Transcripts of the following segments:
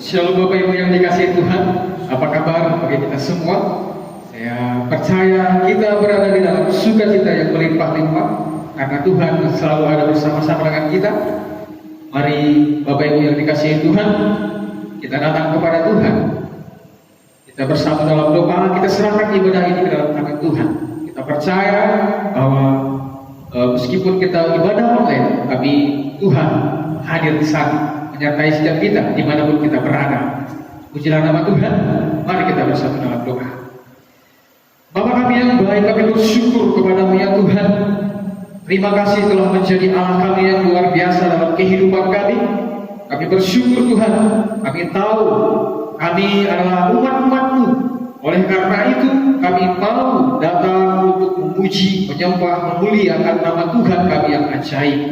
Shalom Bapak Ibu yang dikasihi Tuhan. Apa kabar bagi kita semua? Saya percaya kita berada di dalam sukacita yang berlimpah-limpah karena Tuhan selalu ada bersama-sama dengan kita. Mari Bapak Ibu yang dikasihi Tuhan, kita datang kepada Tuhan. Kita bersama dalam doa, kita serahkan ibadah ini ke dalam tangan Tuhan. Kita percaya bahwa meskipun kita ibadah online, tapi Tuhan hadir di sana, menyertai setiap kita dimanapun kita berada. Pujilah nama Tuhan. Mari kita bersama dalam doa. Bapa kami yang baik, kami bersyukur kepadamu ya Tuhan. Terima kasih telah menjadi Allah kami yang luar biasa dalam kehidupan kami. Kami bersyukur Tuhan. Kami tahu kami adalah umat-umat-Mu. Oleh karena itu kami mau datang untuk memuji, menyembah, memuliakan nama Tuhan kami yang ajaib.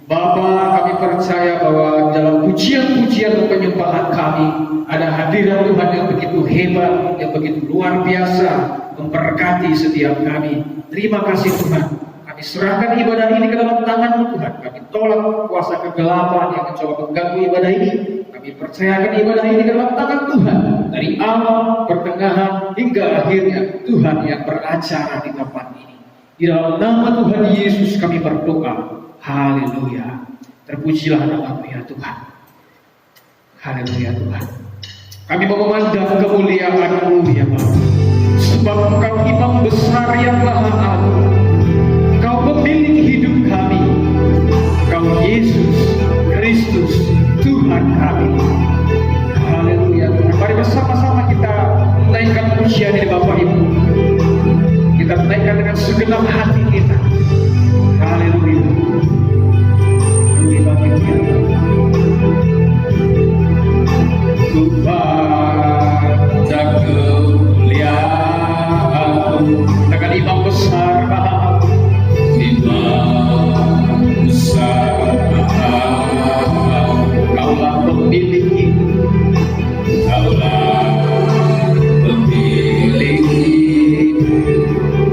Bapa, kami percaya bahwa dalam pujian-pujian dan penyembahan kami ada hadirat Tuhan yang begitu hebat, yang begitu luar biasa, memberkati setiap kami. Terima kasih Tuhan. Kami serahkan ibadah ini ke dalam tangan-Mu Tuhan. Kami tolak kuasa kegelapan yang mencoba mengganggu ibadah ini. Kami percayakan ibadah ini ke dalam tangan Tuhan. Dari awal, pertengahan, hingga akhirnya Tuhan yang beracara di tempat ini. Di dalam nama Tuhan Yesus kami berdoa. Haleluya. Terpujilah nama-Mu ya Tuhan. Haleluya Tuhan. Kami mau memandang kemuliaan-Mu ya Bapa. Sebab Engkau Imam besar yang maha agung. Engkau pemilik hidup kami. Engkau Yesus Kristus Tuhan kami. Haleluya Tuhan. Mari bersama-sama kita menaikkan pujian ini Bapak Ibu. Kita menaikkan dengan segenap hati kita. Haleluya. Kupandang kemuliaan-Mu dengan Imam besar, Imam besar, Kaulah pemilik hidup, Kaulah pemilik hidup,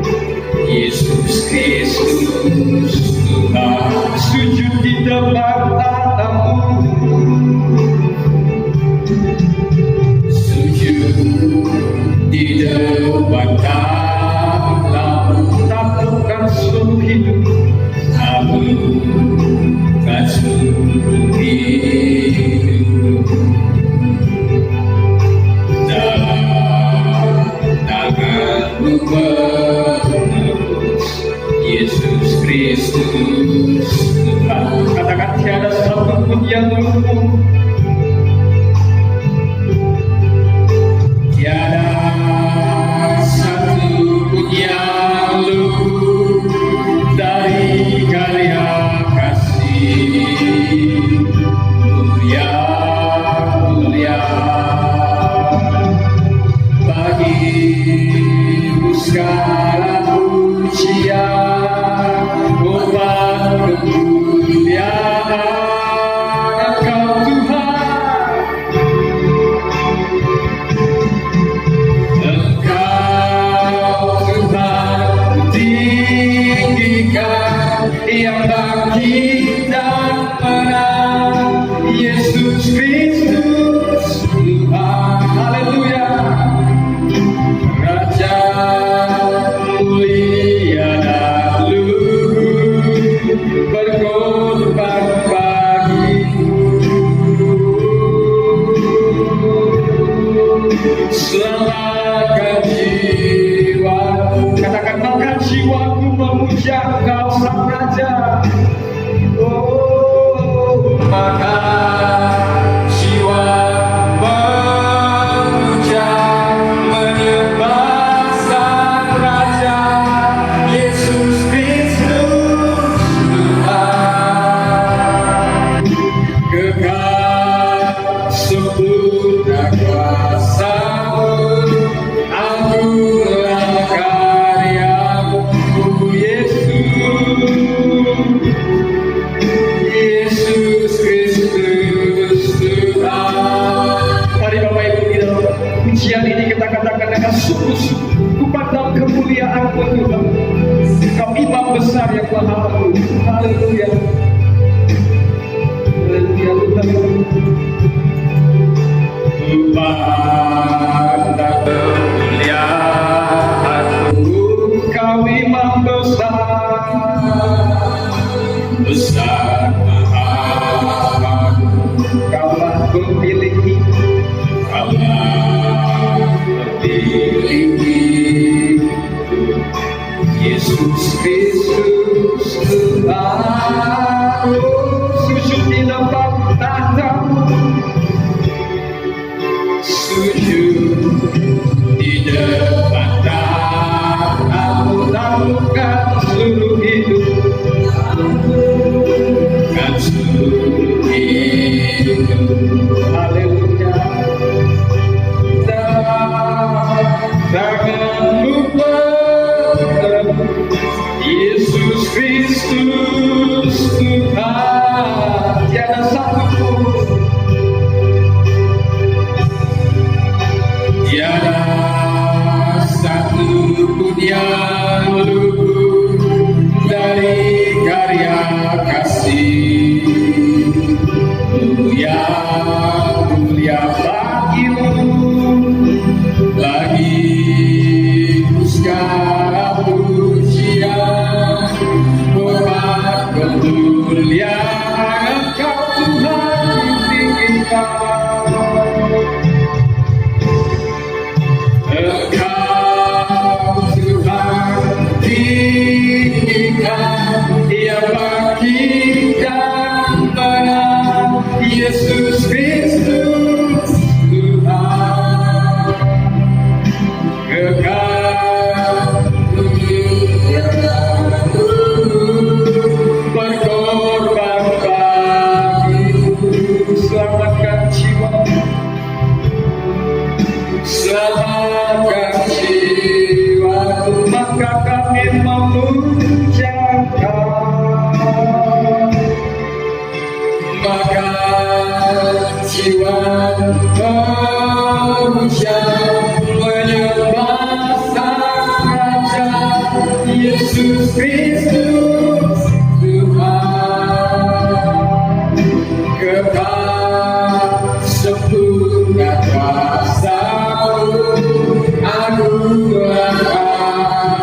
Yesus Kristus Tuhan. Sujud di depan tatamu, sujud di depan tatamu, taklukkan seluruh hidup, taklukkan seluruh hidup. Dalam tangan-Mu menebus, Yesus Kristus Tuhan. Katakan tiada satu pun yang lumpuh, tiada satu pun yang lumpuh dari karya kasih. Mulia, mulia bagi-Mu segala pujian, hormat, kemuliaan Engkau Tuhan. Engkau Tuhan tinggikan, yang bangkit dan menang, Yesus Kristus Tuhan. Haleluya. Raja mulia dan luhur, berkorban bagimu. Selamatkan jiwaku. Katakan, maka jiwaku memuja Engkau Sang Raja. Oh, maka jiwa memuja, menyembah Sang Raja, Yesus Kristus Tuhan. Kekal sempurna kuasa-Mu, anugerah karya-Mu, Yesus. Yesus Kristus besar Maha, Kaulah pemilik hidup, Kaulah pemilik hidup, Yesus Kristus Tuhan. Sujud di depan tahta-Mu, sujud di depan tahta-Mu, taklukkan seluruh hidup, taklukkan seluruh hidup. Haleluya. Jangan lupa Yesus Kristus Tuhan. Tiada satu pun, tiada satu pun yang luput dari karya kasih yang mulia bagi-Mu, bagi-Mu segala pujian, hormat kemuliaan Engkau Tuhan ditinggikan. Engkau Tuhan tinggikan, Dia bangkit dan menang, Yesus Kristus Tuhan. Kekal dunia berkorban bagi-Mu, selamatkan jiwa, selamatkan jiwaku, maka kami memuliakan, maka jiwa memuja menyembah Sang Raja Yesus Kristus Tuhan. Kekal sempurna kuasa-Mu, anugerah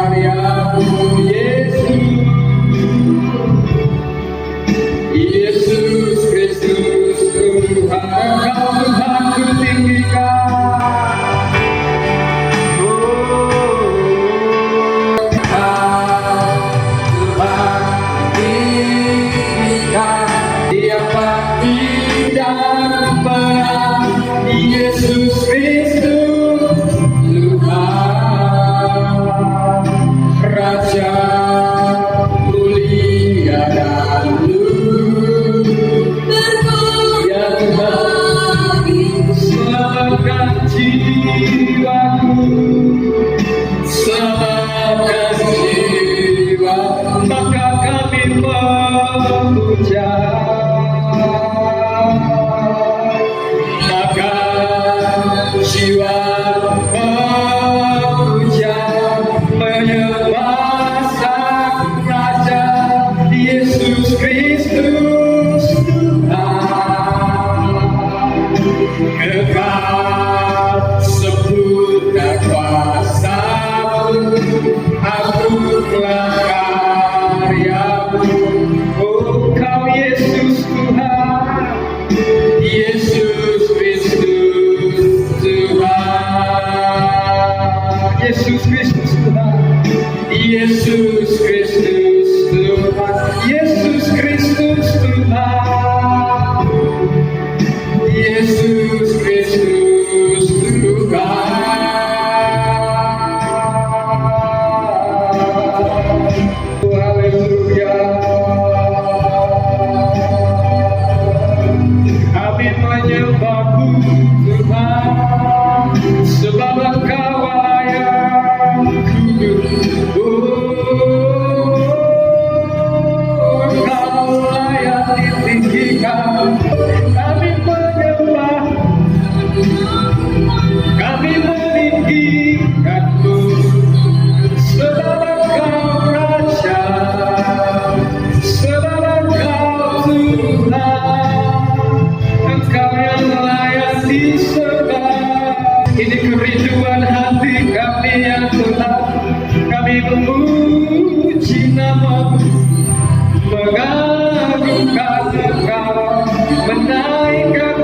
karya-Mu, Yesus, Yesus Kristus Tuhan. Engkau Tuhan kutinggikan. Tuhan tinggikan, Dia bangkit dan menang, Yesus Kristus Tuhan. Raja mulia dan luhur, ya Tuhan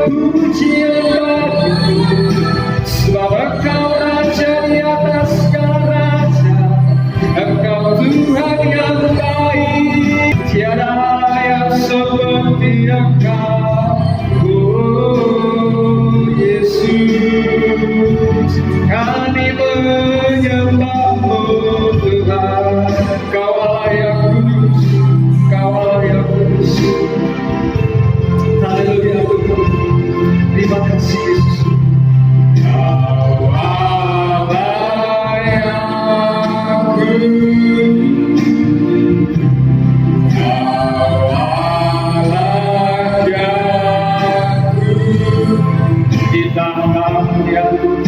pujian bagimu, sebab Engkau Raja di atas segala raja, Engkau Tuhan yang baik, tiada yang seperti Engkau, oh Yesus. Kami menyembah-Mu Tuhan, Kau Allah yang kudus, Kau Allah yang kudus. Haleluya Tuhan, terima kasih Yesus. Kau Allah yang kudus, Kau Allah yang kudus.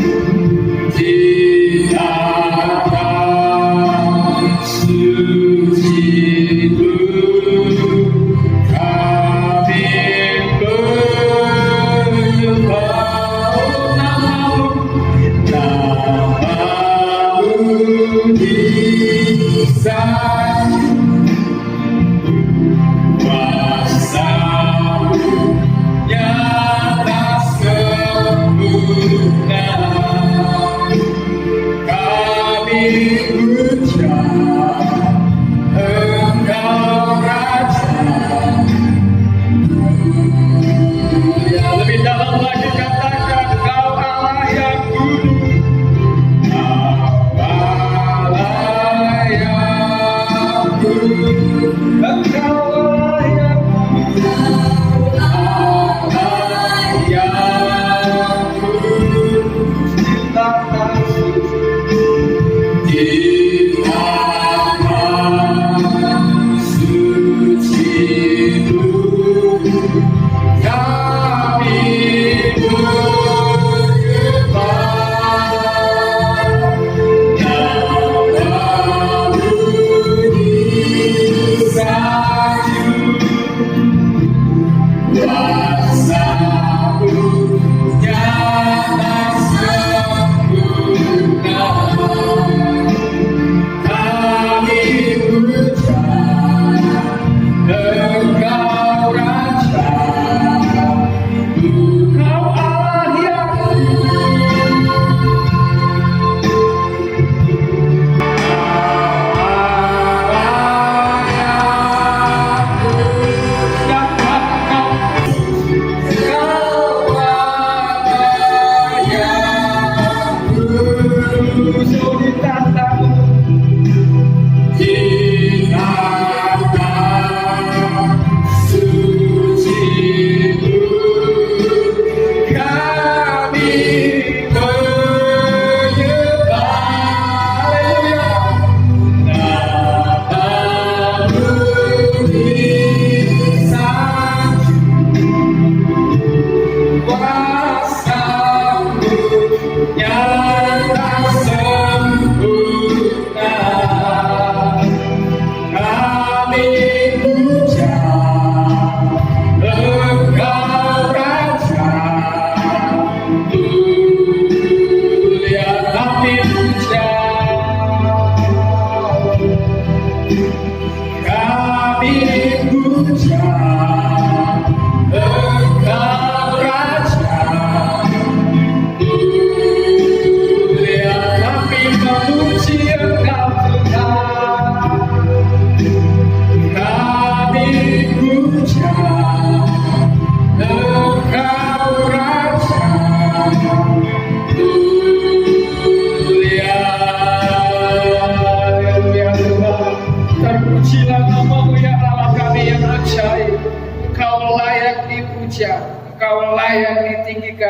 Kita memuliakan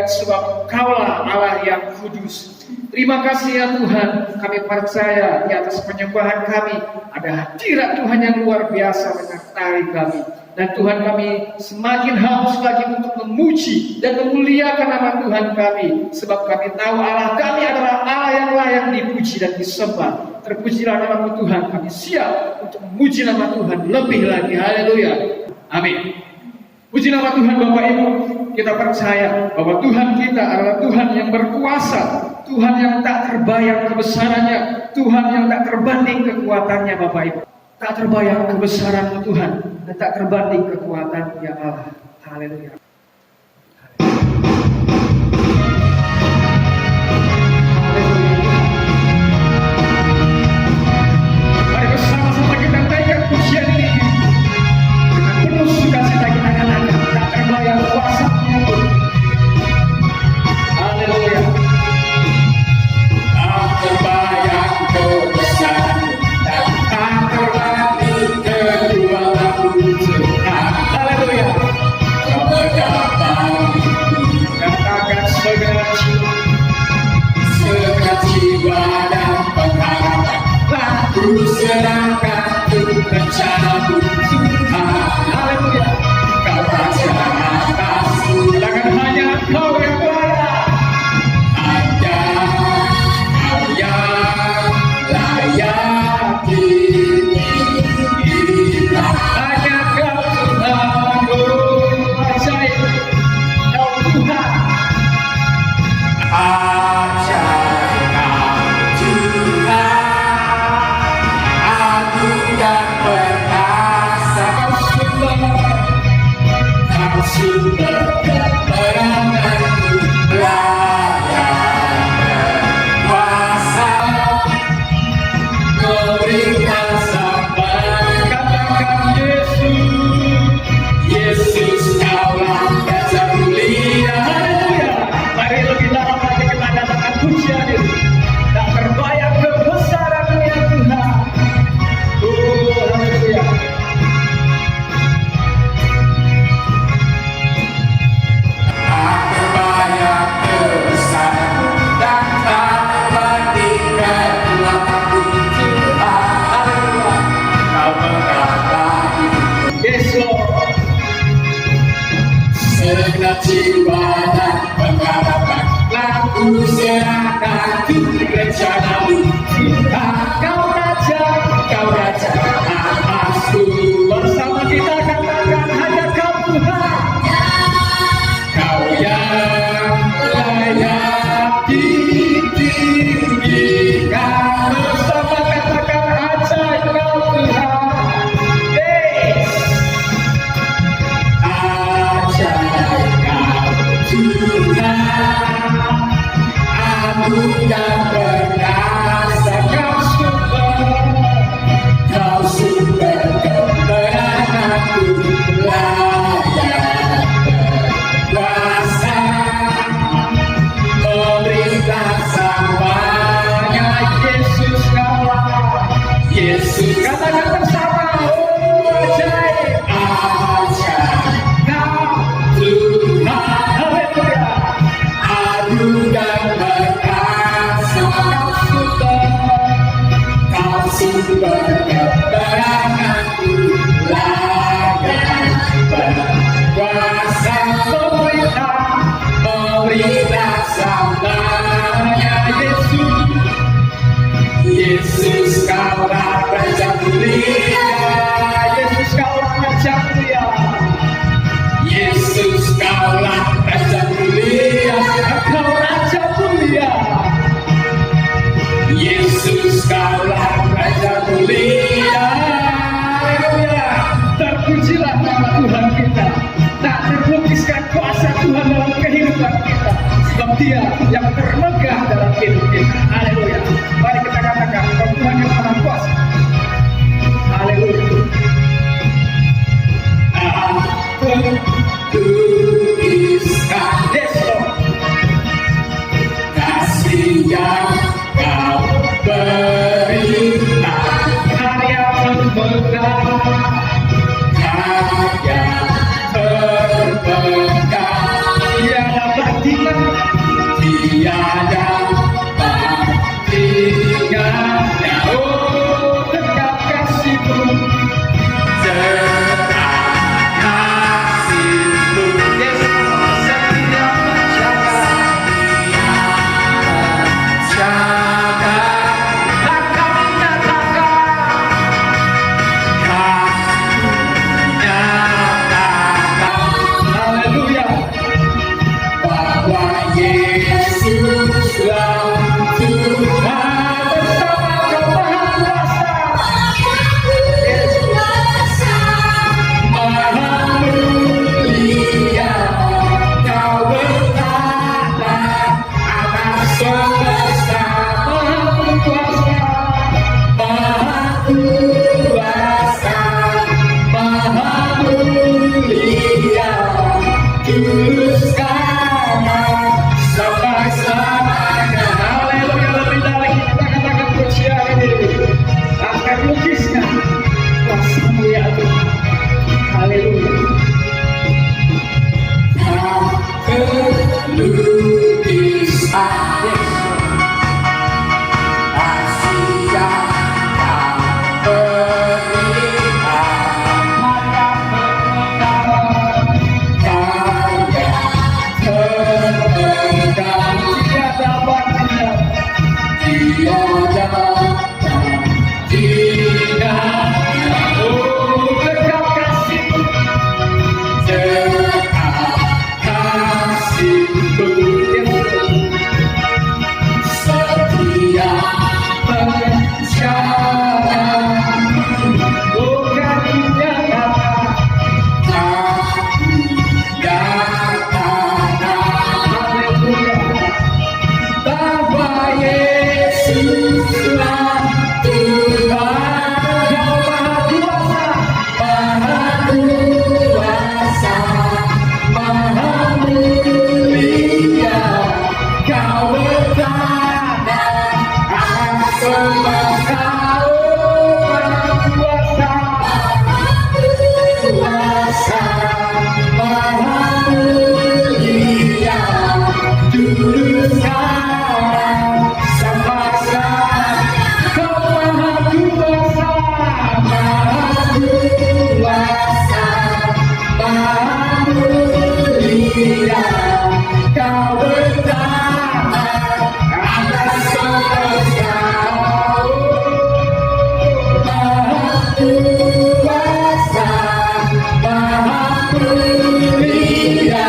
sebab Engkaulah Allah yang kudus. Terima kasih ya Tuhan, kami percaya di atas penyembahan kami ada hadirat Tuhan yang luar biasa menyertai kami. Dan Tuhan, kami semakin haus lagi untuk memuji dan memuliakan nama Tuhan kami, sebab kami tahu Allah kami adalah Allah yang layak dipuji dan disembah. Terpujilah nama Tuhan, kami siap untuk memuji nama Tuhan lebih lagi. Haleluya, amin. Puji nama Tuhan. Bapak Ibu, kita percaya bahwa Tuhan kita adalah Tuhan yang berkuasa, Tuhan yang tak terbayang kebesarannya, Tuhan yang tak terbanding kekuatannya. Bapak Ibu, tak terbayang kebesaran Tuhan dan tak terbanding kekuatan ya Allah. Haleluya. yang perkasa, kau sumber kebenaranku, layak berkuasa, memberikan semuanya. Yesus kaulah, Yesus, katakan bersama, oh ajaib, kau Tuhan, haleluya, agung dan perkasa, kau sumber kebenaranku, layak berkuasa, memberikan semuanya. Yesus kaulah Raja mulia, Yesus kaulah Raja mulia, Yesus kaulah Raja mulia, Engkau Raja mulia, Yesus kaulah Raja mulia. haleluya. Terpujilah nama Tuhan kita, tak terlukiskan kuasa Tuhan dalam kehidupan kita, sebab Dia yang termegah dalam hidup kita. Haleluya. Mari kita katakan bahwa Tuhan yang maha kuasa. Haleluya. Aku tuliskan Yes, Lord. kasih yang kau berikan, Karya memegah, karya berpegang, tiada bandingan, tiada bandingannya. oh tegak kasih-Mu. Tetap kasih-Mu, Yes, setia menjaga, jaga akan menyatakan haleluya. bahwa Yesuslah Tuhan, Bersama Kau Maha Kuasa, Maha mulia, Kau bertata atas semesta, Maha Kuasa, Maha kuasa, Maha mulia, tulus karena sampai selamanya. haleluya. Lebih dari kita katakan pujian ini akan lukiskan kuasa mulia Tuhan. Haleluya. Kau terlukiskan kasih yang kau berikan, karya terpegang, Tiada bandingan, tiada bandingan. oh tegak kasih-Mu. Tetap kasih-Mu, setia menjaga, Oh karunia aku nyatakan haleluya. bahwa Yesuslah Tuhan, Kau Maha Kuasa, Maha kuasa, Maha mulia, Kau bertata atas semesta, kuasa, Maha mulia, tulus sekarang sampai selamanya. Kau Maha Kuasa, Maha kuasa, Maha mulia, Kau bertata atas semesta, Maha kuasa, Maha mulia,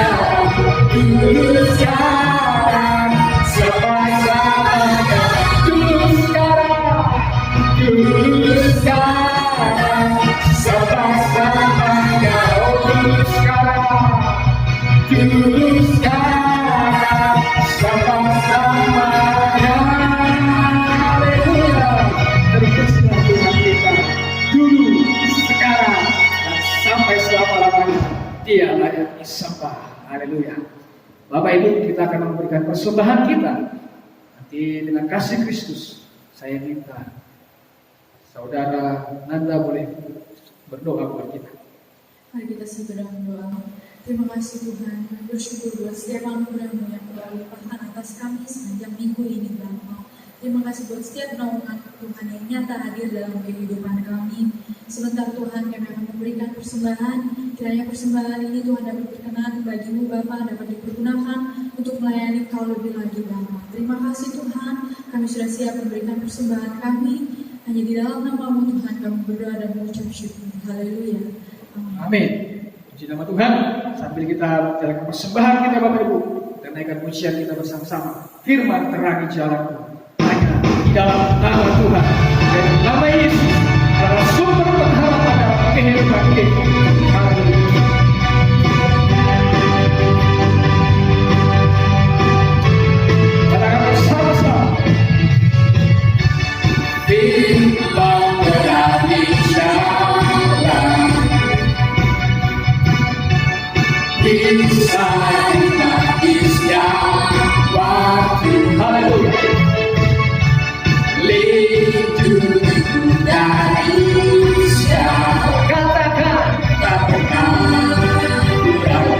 tulus sekarang sampai selamanya. Tulus sekarang, tulus sekarang sampai selamanya. Oh, tulus sekarang, tulus sekarang sampai selamanya. Dia layak disembah. Haleluya. Bapak Ibu, kita akan memberikan persembahan kita. Nanti dengan kasih Kristus, saya minta Saudara Nanda boleh berdoa buat kita. Mari kita segera berdoa. Terima kasih Tuhan, bersyukur buat setiap anugerah-Mu yang telah limpahkan atas kami sepanjang minggu ini Bapa. Terima kasih buat setiap naungan Tuhan yang nyata hadir dalam kehidupan kami. Sebentar Tuhan kami akan memberikan persembahan. Kiranya persembahan ini Tuhan dapat berkenan bagi-Mu Bapa, dapat dipergunakan untuk melayani Kau lebih lagi Bapa. Terima kasih Tuhan, kami sudah siap memberikan persembahan kami. Hanya di dalam nama-Mu Tuhan kami berdoa dan mengucap syukur. Haleluya. Amin. Amin. Puji nama Tuhan. Sambil kita jalankan persembahan kita Bapak Ibu, dan naikkan pujian kita bersama-sama. Firman terangi jalanku. Hanya di dalam nama Tuhan dan nama Yesus adalah sumber pengharapan dalam kehidupan kita. Haleluya. Katakan bersama-sama. Firman terangi jalan, bisa dihabisnya waktu. Haleluya. Lindungi dari siapa, Katakan. tak pernah ragu,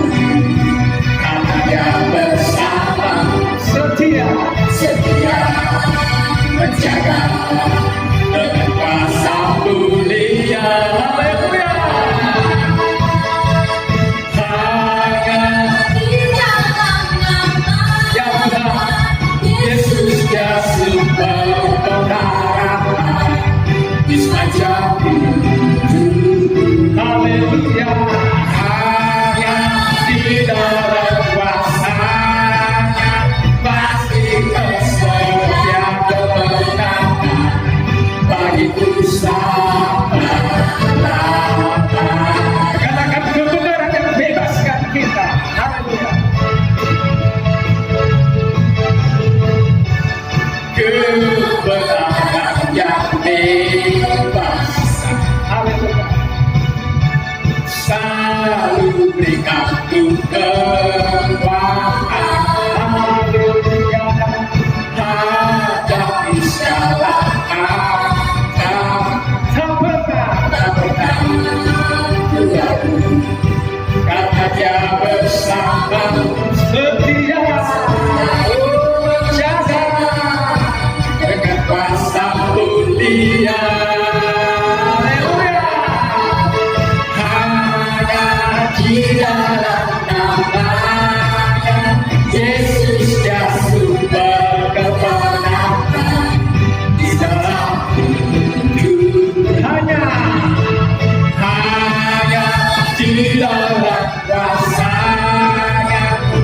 karena Dia bersama, Setia. setia menjaga dengan kuasa mulia. Haleluya. Hanya Di dalam nama Ya Tuhan, Yesus Dia sumber pengharapan di sepanjang hidup. Haleluya. Hanya di dalam kuasa-Nya pasti tersedia kemenangan bagiku sahabat. Katakan kebenaran yang bebaskan kita. Haleluya. Kebenaran yang bebas Haleluya. selalu berikan kekuatan Haleluya. hadapi segala ancaman. Tak pernah. Tak pernah ragu, karena Dia bersama, Setia. jaga dengan kuasa mulia. Haleluya. Hanya di dalam nama-Nya Yesus Dia sumber kemenangan di dalam hidup. Hanya Di dalam kuasa-Nya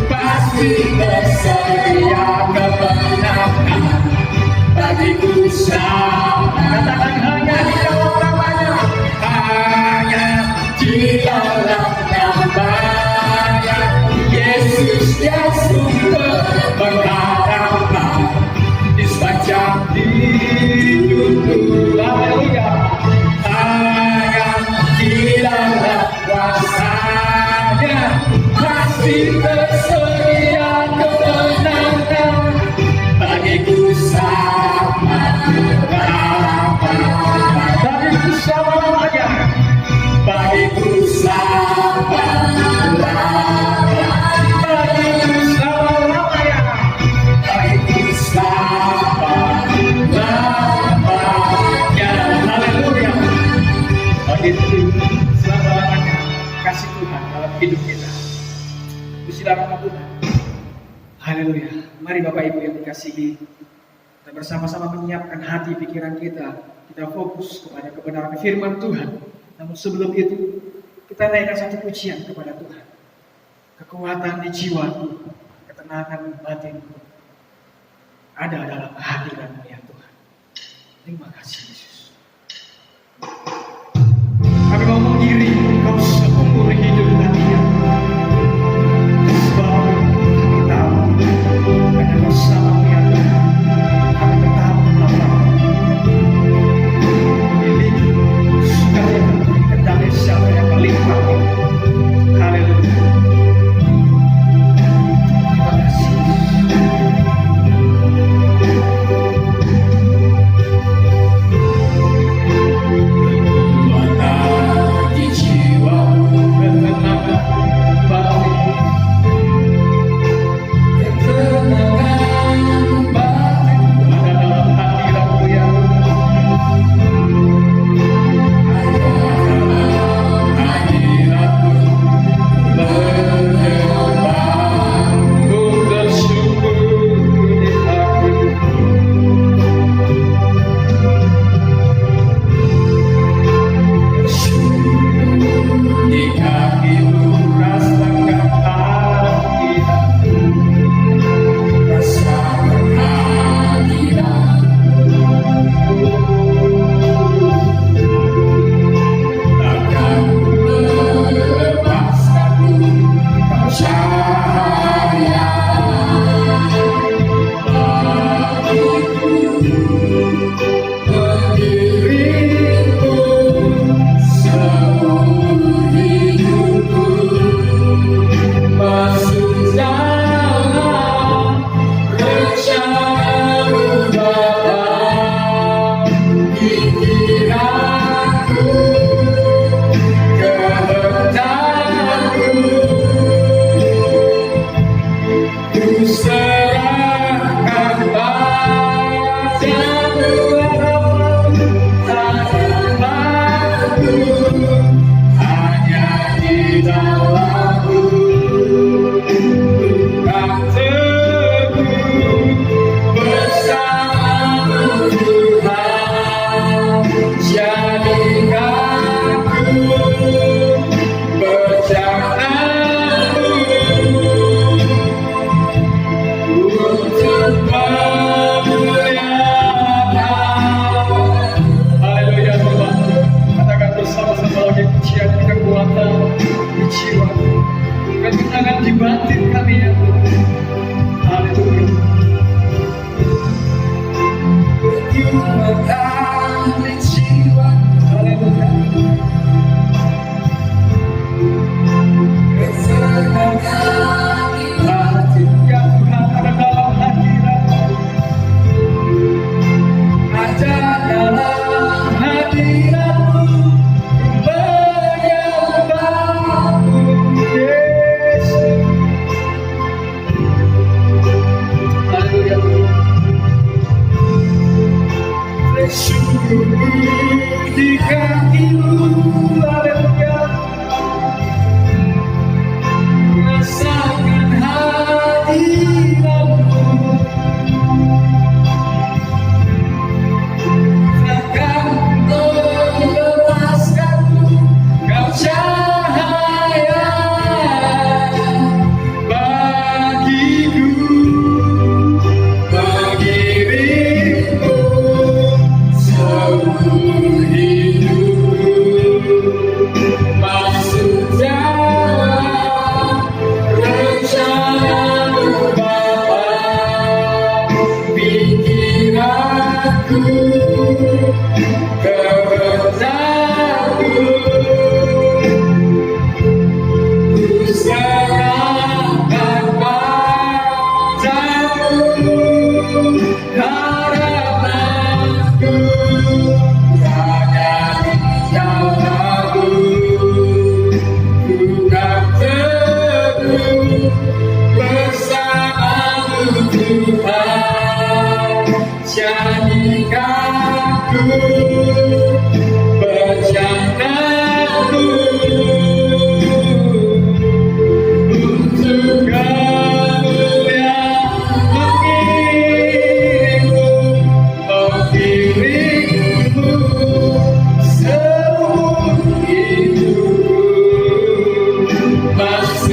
pasti tersedia kemenangan bagiku sahabat. katakan hanya di dalam namanya. Hanya di dalam nama-Nya Yesus Dia sumber pengharapan di sepanjang hidupku. Haleluya. Hanya di dalam kuasa-Nya pasti tersedia kemenangan bagiku selama-lamanya. Bagiku selama-lamanya. Bagiku selama-lamanya. Bagiku selama-lamanya. Bagiku selama-lamanya. Haleluya. Bagiku selama-lamanya. Kasih Tuhan dalam hidup kita. Pujilah nama Tuhan. Haleluya. Mari Bapak Ibu yang dikasihi, kita bersama-sama menyiapkan hati pikiran kita. Kita fokus kepada kebenaran firman Tuhan. Namun sebelum itu, kita naikkan satu pujian kepada Tuhan. Kekuatan di jiwaku, ketenangan batinku ada dalam hadirat-Mu ya Tuhan. Terima kasih Yesus. Kami mau mengiring Engkau seumur hidup kami ya Tuhan. Sebab kami tahu hanya bersama-Mu ya Tuhan kami tetap memiliki sukacita dan damai sejahtera yang melimpah. Haleluya.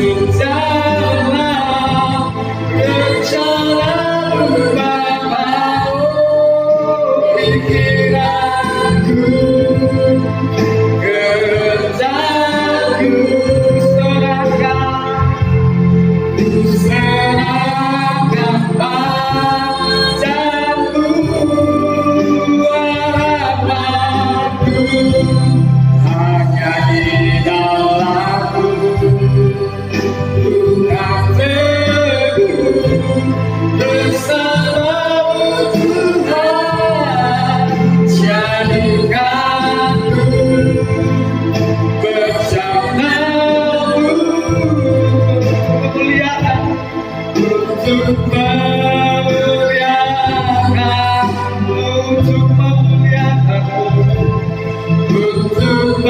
jalan rencanamu Bapa, pikiranku, kehendakku serahkan padamu, harapanku hanya di dalam-Mu. Bukan teguh bersama-Mu Tuhan, jadikanku bersama-Mu memuliakan, untuk memuliakan, untuk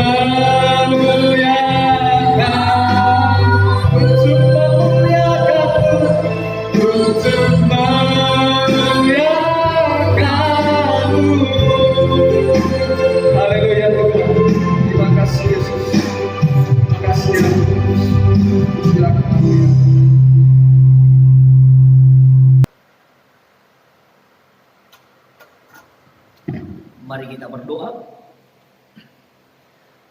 memuliakan-Mu, untuk memuliakan, untuk memuliakan-Mu, untuk memuliakan-Mu. Haleluya Tuhan. Terima kasih Yesus. Terima kasih ya Tuhan. Silakan. Mari kita berdoa.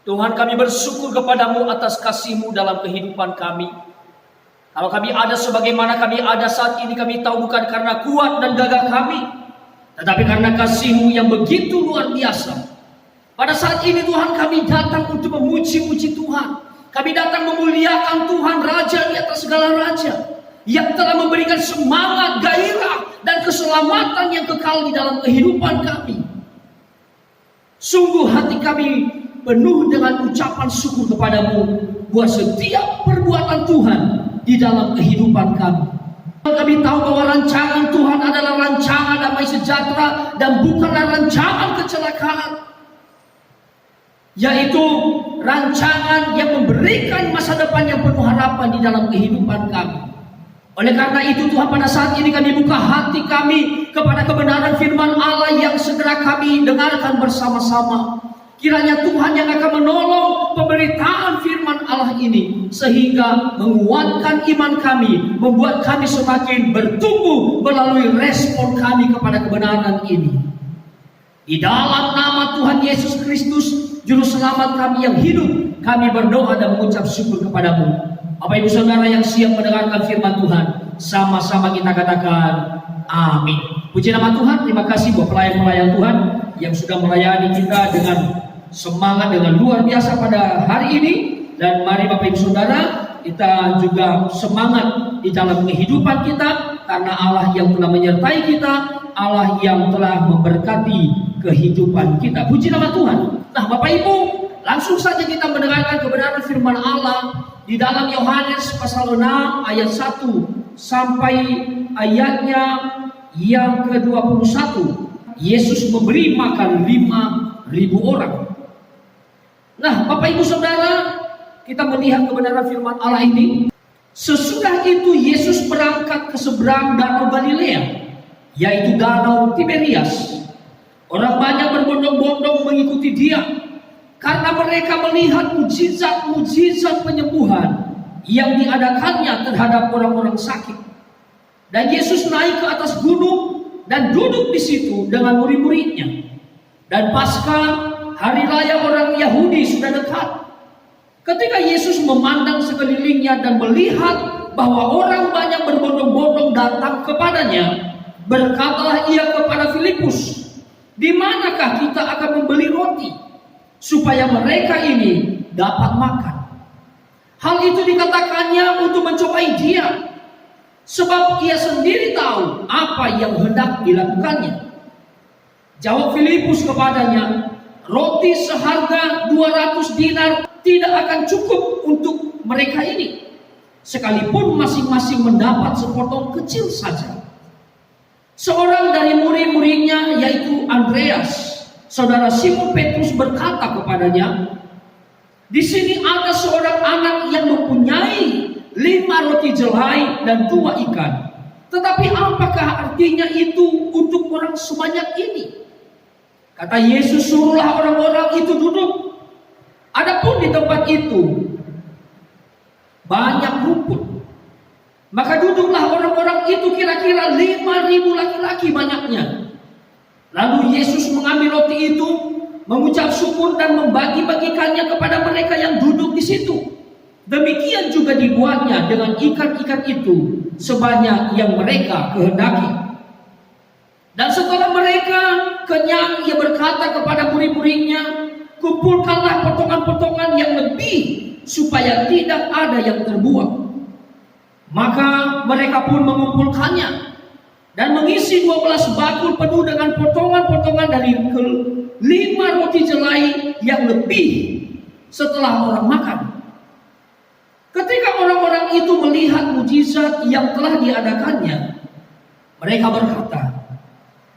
Tuhan, kami bersyukur kepadamu atas kasih-Mu dalam kehidupan kami. Kalau kami ada sebagaimana kami ada saat ini, kami tahu bukan karena kuat dan gagah kami, tetapi karena kasih-Mu yang begitu luar biasa. Pada saat ini Tuhan, kami datang untuk memuji-muji Tuhan. Kami datang memuliakan Tuhan, Raja di atas segala raja, yang telah memberikan semangat, gairah, dan keselamatan yang kekal di dalam kehidupan kami. Sungguh hati kami penuh dengan ucapan syukur kepadamu buat setiap perbuatan Tuhan di dalam kehidupan kami. Kami tahu bahwa rancangan Tuhan adalah rancangan damai sejahtera dan bukanlah rancangan kecelakaan, yaitu rancangan yang memberikan masa depan yang penuh harapan di dalam kehidupan kami. Oleh karena itu Tuhan, pada saat ini kami buka hati kami kepada kebenaran firman Allah yang segera kami dengarkan bersama-sama. Kiranya Tuhan yang akan menolong pemberitaan firman Allah ini, sehingga menguatkan iman kami, membuat kami semakin bertumbuh melalui respon kami kepada kebenaran ini. Di dalam nama Tuhan Yesus Kristus, Juru Selamat kami yang hidup, kami berdoa dan mengucap syukur kepadamu. Bapak Ibu Saudara yang siap mendengarkan firman Tuhan, sama-sama kita katakan amin. Puji nama Tuhan. Terima kasih buat pelayan-pelayan Tuhan yang sudah melayani kita dengan semangat, dengan luar biasa pada hari ini. Dan mari Bapak Ibu Saudara, kita juga semangat di dalam kehidupan kita, karena Allah yang telah menyertai kita, Allah yang telah memberkati kehidupan kita. Puji nama Tuhan. Nah Bapak Ibu, langsung saja kita mendengarkan kebenaran firman Allah di dalam Yohanes pasal 6 ayat 1 sampai ayatnya yang ke-21. Yesus memberi makan 5.000 orang. Nah Bapak Ibu Saudara, kita melihat kebenaran firman Allah ini. Sesudah itu Yesus berangkat ke seberang danau Galilea, yaitu danau Tiberias. Orang banyak berbondong-bondong mengikuti dia, karena mereka melihat mujizat-mujizat penyembuhan yang diadakannya terhadap orang-orang sakit. Dan Yesus naik ke atas gunung dan duduk di situ dengan murid-muridnya. Dan pasca hari raya orang Yahudi sudah dekat. Ketika Yesus memandang sekelilingnya dan melihat bahwa orang banyak berbondong-bondong datang kepadanya, berkatalah ia kepada Filipus, "Di manakah kita akan membeli roti supaya mereka ini dapat makan?" Hal itu dikatakannya untuk mencobai dia, sebab ia sendiri tahu apa yang hendak dilakukannya. Jawab Filipus kepadanya, "Roti seharga 200 dinar tidak akan cukup untuk mereka ini, sekalipun masing-masing mendapat sepotong kecil saja." Seorang dari murid-muridnya, yaitu Andreas, saudara Simon Petrus, berkata kepadanya, "Di sini ada seorang anak yang mempunyai 5 roti jelai dan 2 ikan. Tetapi apakah artinya itu untuk orang sebanyak ini?" Kata Yesus, "Suruhlah orang-orang itu duduk." Adapun di tempat itu banyak rumput. Maka duduklah orang-orang itu kira-kira 5.000 laki-laki banyaknya. Lalu Yesus mengambil roti itu, mengucap syukur dan membagi-bagikannya kepada mereka yang duduk di situ. Demikian juga dibuatnya dengan ikan-ikan itu sebanyak yang mereka kehendaki. Dan setelah mereka kenyang, ia berkata kepada murid-muridnya, kumpulkanlah potongan-potongan yang lebih supaya tidak ada yang terbuang. Maka mereka pun mengumpulkannya dan mengisi 12 bakul penuh dengan potongan-potongan dari 5 roti jelai yang lebih setelah orang makan. Ketika orang-orang itu melihat mujizat yang telah diadakannya, mereka berkata,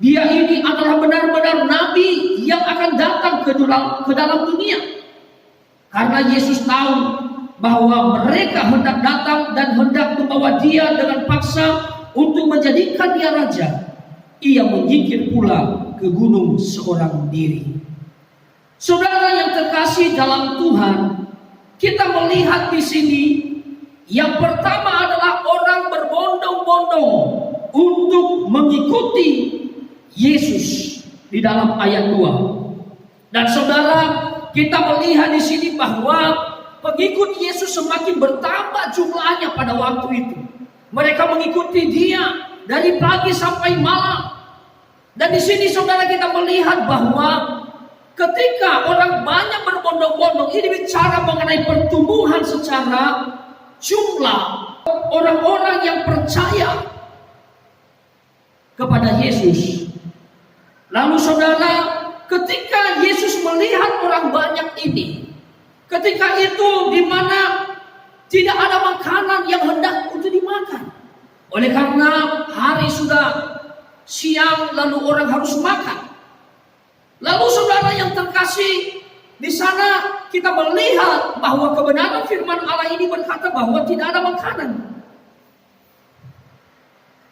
dia ini adalah benar-benar nabi yang akan datang ke dalam dunia. Karena Yesus tahu bahwa mereka hendak datang dan hendak membawa dia dengan paksa untuk menjadikan dia raja, ia menyingkir pula ke gunung seorang diri. Saudara yang terkasih dalam Tuhan, kita melihat di sini yang pertama adalah orang berbondong-bondong untuk mengikuti Yesus di dalam ayat 2. Dan saudara, kita melihat di sini bahwa pengikut Yesus semakin bertambah jumlahnya pada waktu itu. Mereka mengikuti dia dari pagi sampai malam. Dan di sini saudara kita melihat bahwa ketika orang banyak berbondong-bondong, ini bicara mengenai pertumbuhan secara jumlah orang-orang yang percaya kepada Yesus. Lalu saudara, ketika Yesus melihat orang banyak ini, ketika itu di mana tidak ada makanan yang hendak untuk dimakan. Oleh karena hari sudah siang, lalu orang harus makan. Lalu saudara yang terkasih, di sana kita melihat bahwa kebenaran firman Allah ini berkata bahwa tidak ada makanan.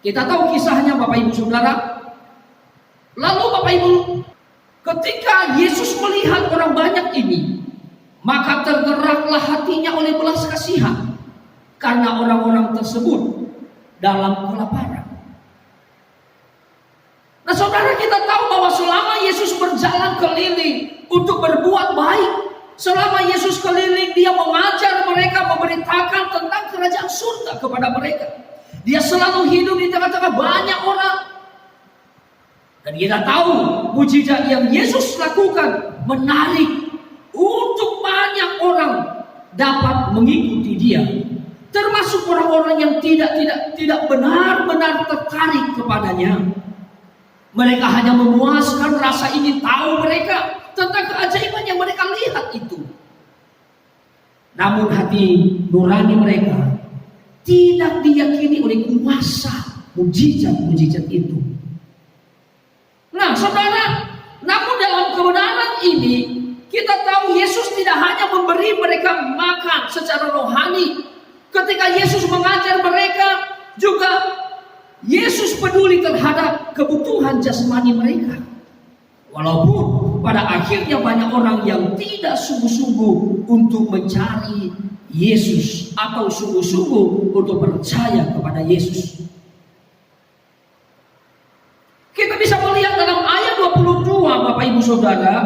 Kita tahu kisahnya Bapak Ibu Saudara. Lalu Bapak Ibu, ketika Yesus melihat orang banyak ini, maka tergeraklah hatinya oleh belas kasihan karena orang-orang tersebut dalam kelaparan. Nah saudara, kita tahu bahwa selama Yesus berjalan keliling untuk berbuat baik, selama Yesus keliling, dia mengajar mereka, memberitakan tentang kerajaan surga kepada mereka. Dia selalu hidup di tengah-tengah banyak orang. Dan kita tahu mujizat yang Yesus lakukan menarik untuk banyak orang dapat mengikuti dia, termasuk orang-orang yang tidak benar-benar tertarik kepadanya. Mereka hanya memuaskan rasa ingin tahu mereka tentang keajaiban yang mereka lihat itu. Namun hati nurani mereka tidak diyakini oleh kuasa mujizat-mujizat itu. Nah saudara, namun dalam kebenaran ini kita tahu Yesus tidak hanya memberi mereka makan secara rohani. Ketika Yesus mengajar mereka, juga Yesus peduli terhadap kebutuhan jasmani mereka. Walaupun pada akhirnya banyak orang yang tidak sungguh-sungguh untuk mencari Yesus atau sungguh-sungguh untuk percaya kepada Yesus. Kita bisa melihat dalam ayat 22 Bapak Ibu Saudara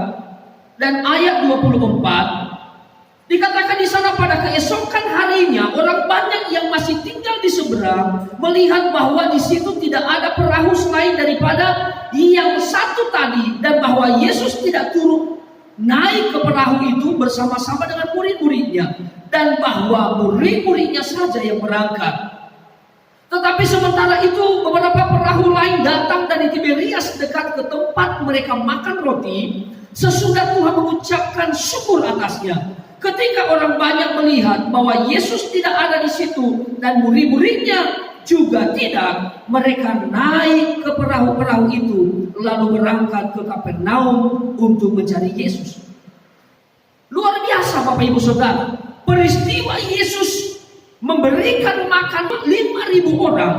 dan ayat 24, dikatakan di sana pada keesokan harinya orang banyak yang masih tinggal di seberang melihat bahwa di situ tidak ada perahu selain daripada yang satu tadi, dan bahwa Yesus tidak turun naik ke perahu itu bersama-sama dengan murid-muridnya, dan bahwa murid-muridnya saja yang berangkat. Tetapi sementara itu beberapa perahu lain datang dari Tiberias dekat ke tempat mereka makan roti sesudah Tuhan mengucapkan syukur atasnya. Ketika orang banyak melihat bahwa Yesus tidak ada di situ dan murid-muridnya juga tidak, mereka naik ke perahu-perahu itu lalu berangkat ke Kapernaum untuk mencari Yesus. Luar biasa Bapak Ibu Saudara, peristiwa Yesus memberikan makan 5.000 orang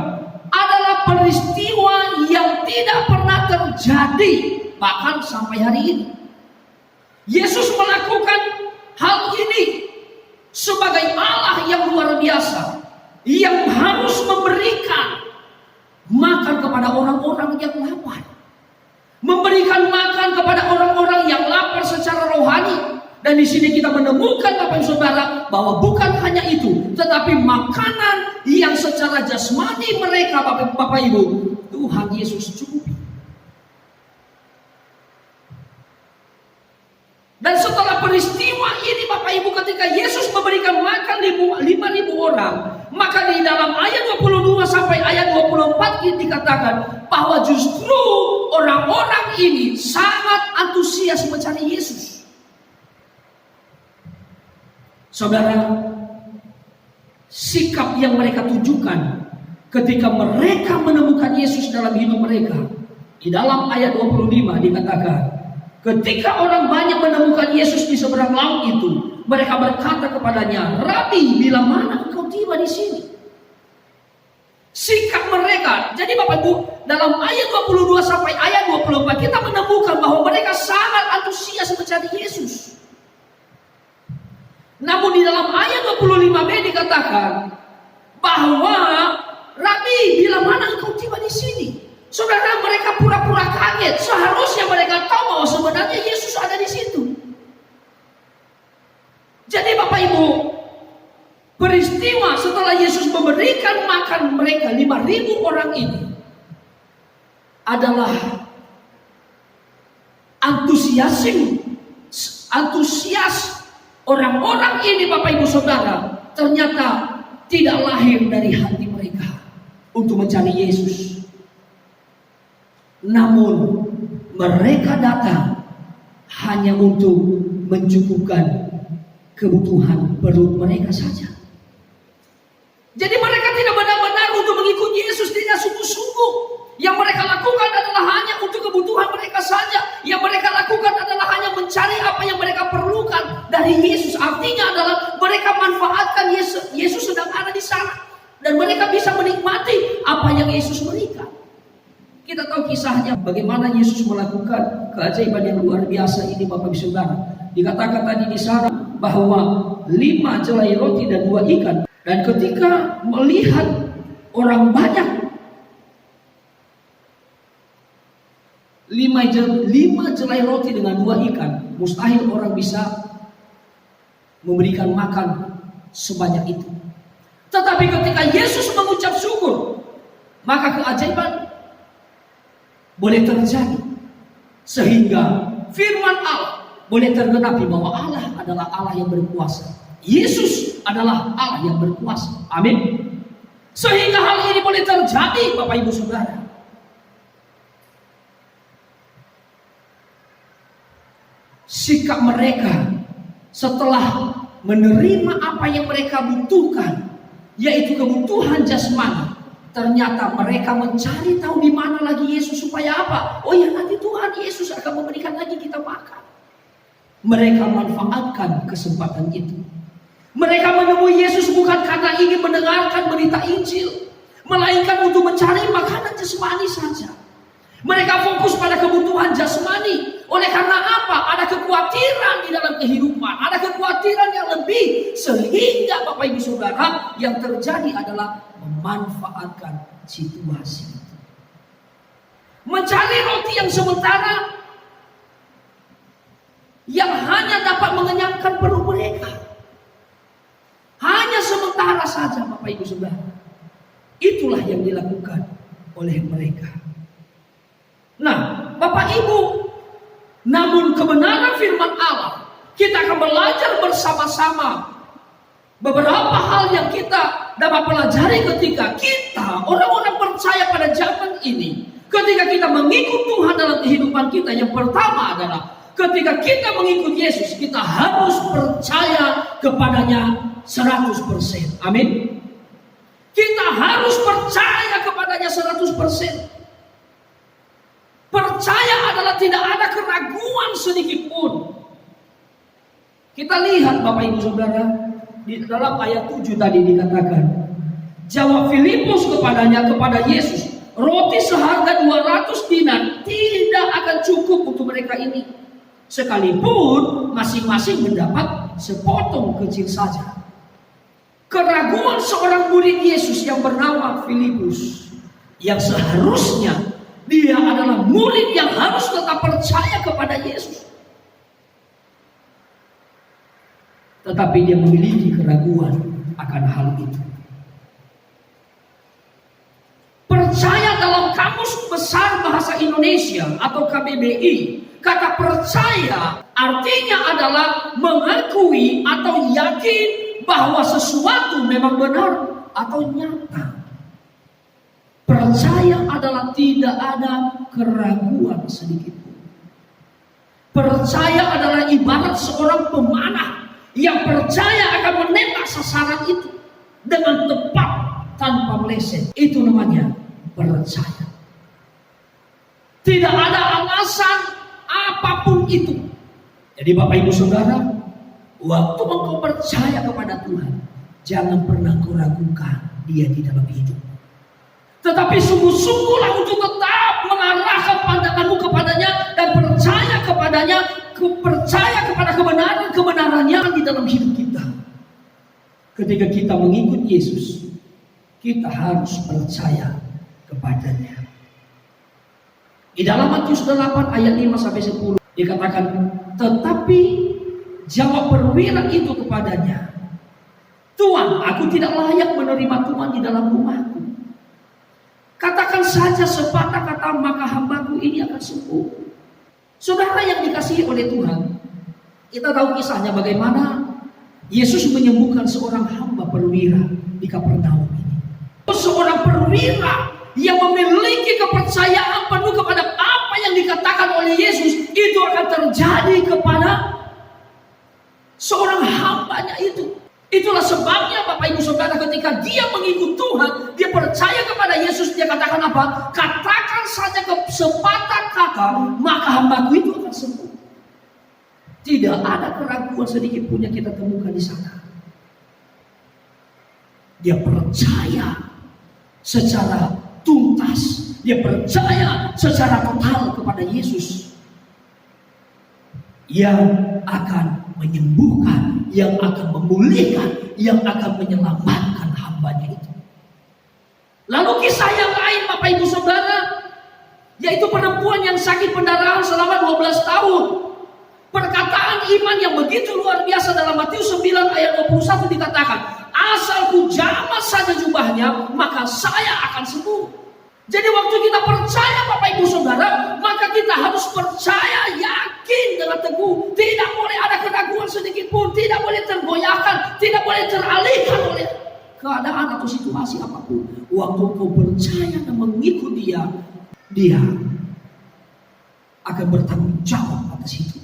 adalah peristiwa yang tidak pernah terjadi bahkan sampai hari ini. Yesus melakukan hal ini sebagai Allah yang luar biasa, yang harus memberikan makan kepada orang-orang yang lapar, memberikan makan kepada orang-orang yang lapar secara rohani. Dan di sini kita menemukan Bapak Ibu Saudara bahwa bukan hanya itu, tetapi makanan yang secara jasmani mereka Bapak Ibu, Tuhan Yesus cukupi. Dan setelah peristiwa ini Bapak Ibu, ketika Yesus memberikan makan 5.000 orang, maka di dalam ayat 22 sampai ayat 24 ini dikatakan bahwa justru orang-orang ini sangat antusias mencari Yesus. Saudara, sikap yang mereka tunjukkan ketika mereka menemukan Yesus dalam hidup mereka, di dalam ayat 25 dikatakan, ketika orang banyak menemukan Yesus di seberang laut itu, mereka berkata kepadanya, "Rabi, bila mana engkau tiba di sini?" Sikap mereka, jadi Bapak Ibu, dalam ayat 22 sampai ayat 24 kita menemukan bahwa mereka sangat antusias mencari Yesus. Namun di dalam ayat 25b dikatakan bahwa, "Rabi, bila mana engkau tiba di sini?" Saudara, mereka pura-pura kaget. Seharusnya mereka tahu bahwa sebenarnya Yesus ada di situ. Jadi Bapak Ibu, peristiwa setelah Yesus memberikan makan mereka 5.000 orang ini adalah antusias orang-orang ini Bapak Ibu Saudara ternyata tidak lahir dari hati mereka untuk mencari Yesus. Namun mereka datang hanya untuk mencukupkan kebutuhan perut mereka saja. Jadi mereka tidak benar-benar untuk mengikuti Yesus, tidak sungguh-sungguh. Yang mereka lakukan adalah hanya untuk kebutuhan mereka saja. Yang mereka lakukan adalah hanya mencari apa yang mereka perlukan dari Yesus. Artinya adalah mereka manfaatkan Yesus sedang ada di sana. Dan mereka bisa menikmati apa yang Yesus berikan. Kita tahu kisahnya bagaimana Yesus melakukan keajaiban yang luar biasa ini Bapak Ibu Saudara. Dikatakan tadi di sana bahwa 5 jelai roti dan 2 ikan. Dan ketika melihat orang banyak, 5 jelai roti dengan 2 ikan, mustahil orang bisa memberikan makan sebanyak itu. Tetapi ketika Yesus mengucap syukur, maka keajaiban boleh terjadi. Sehingga firman Allah boleh tergenapi bahwa Allah adalah Allah yang berkuasa. Yesus adalah Allah yang berkuasa. Amin. Sehingga hal ini boleh terjadi Bapak Ibu Saudara. Sikap mereka setelah menerima apa yang mereka butuhkan, yaitu kebutuhan jasmani, ternyata mereka mencari tahu di mana lagi Yesus supaya apa? Oh ya, nanti Tuhan Yesus akan memberikan lagi kita makan. Mereka manfaatkan kesempatan itu. Mereka menemui Yesus bukan karena ingin mendengarkan berita Injil, melainkan untuk mencari makanan jasmani saja. Mereka fokus pada kebutuhan jasmani. Oleh karena apa? Ada kekhawatiran di dalam kehidupan, ada kekhawatiran yang lebih, sehingga Bapak Ibu Saudara yang terjadi adalah memanfaatkan situasi itu. Mencari roti yang sementara yang hanya dapat mengenyangkan perut mereka. Hanya sementara saja Bapak Ibu Saudara. Itulah yang dilakukan oleh mereka. Nah, Bapak Ibu, namun kebenaran firman Allah, kita akan belajar bersama-sama beberapa hal yang kita dapat pelajari ketika kita, orang-orang percaya pada zaman ini. Ketika kita mengikut Tuhan dalam kehidupan kita, yang pertama adalah ketika kita mengikut Yesus, kita harus percaya kepadanya 100%. Amin. Kita harus percaya kepadanya 100%. Percaya adalah tidak ada keraguan sedikit pun. Kita lihat Bapak Ibu Saudara, di dalam ayat 7 tadi dikatakan, jawab Filipus kepada Yesus, roti seharga 200 dinar tidak akan cukup untuk mereka ini, sekalipun masing-masing mendapat sepotong kecil saja. Keraguan seorang murid Yesus yang bernama Filipus, yang seharusnya dia adalah murid yang harus tetap percaya kepada Yesus, tetapi dia memiliki keraguan akan hal itu. Percaya dalam Kamus Besar Bahasa Indonesia atau KBBI, kata percaya artinya adalah mengakui atau yakin bahwa sesuatu memang benar atau nyata. Percaya adalah tidak ada keraguan sedikit pun. Percaya adalah ibarat seorang pemanah yang percaya akan menembak sasaran itu dengan tepat tanpa meleset. Itu namanya percaya. Tidak ada alasan apapun itu. Jadi Bapak Ibu Saudara, waktu engkau percaya kepada Tuhan, jangan pernah kau ragukan Dia di dalam hidup. Tetapi sungguh-sungguhlah untuk tetap mengarahkan pandanganmu kepadanya dan percaya kepadanya, percaya kepada kebenarannya di dalam hidup kita. Ketika kita mengikut Yesus, kita harus percaya kepadanya. Di dalam Matius 8 ayat 5-10 dikatakan, tetapi jawab perwira itu kepadanya, Tuan, aku tidak layak menerima Tuhan di dalam rumahku. Katakan saja sepatah kata, maka hambaku ini akan sembuh. Saudara yang dikasihi oleh Tuhan, kita tahu kisahnya bagaimana Yesus menyembuhkan seorang hamba perwira di Kapernaum ini. Seorang perwira yang memiliki kepercayaan penuh kepada apa yang dikatakan oleh Yesus, itu akan terjadi kepada seorang hambanya itu. Itulah sebabnya Bapak Ibu Saudara, ketika dia mengikut Tuhan, dia percaya kepada Yesus, dia katakan apa? Katakan saja sepatah kata, maka hambaku itu akan sembuh. Tidak ada keraguan sedikit pun yang kita temukan di sana. Dia percaya secara tuntas, dia percaya secara total kepada Yesus yang akan menyembuhkan, yang akan memulihkan, yang akan menyelamatkan hambanya itu. Lalu kisah yang lain Bapak Ibu Saudara, yaitu perempuan yang sakit pendarahan selama 12 tahun. Perkataan iman yang begitu luar biasa dalam Matius 9 ayat 21 dikatakan, asal ku jamah saja jubahnya, maka saya akan sembuh. Jadi waktu kita percaya Bapak Ibu Saudara, maka kita harus percaya, yakin dengan teguh. Tidak boleh ada keraguan sedikit pun, tidak boleh tergoyahkan, tidak boleh teralihkan oleh keadaan atau situasi apapun. Waktu kau percaya dan mengikut Dia, Dia akan bertanggung jawab atas itu.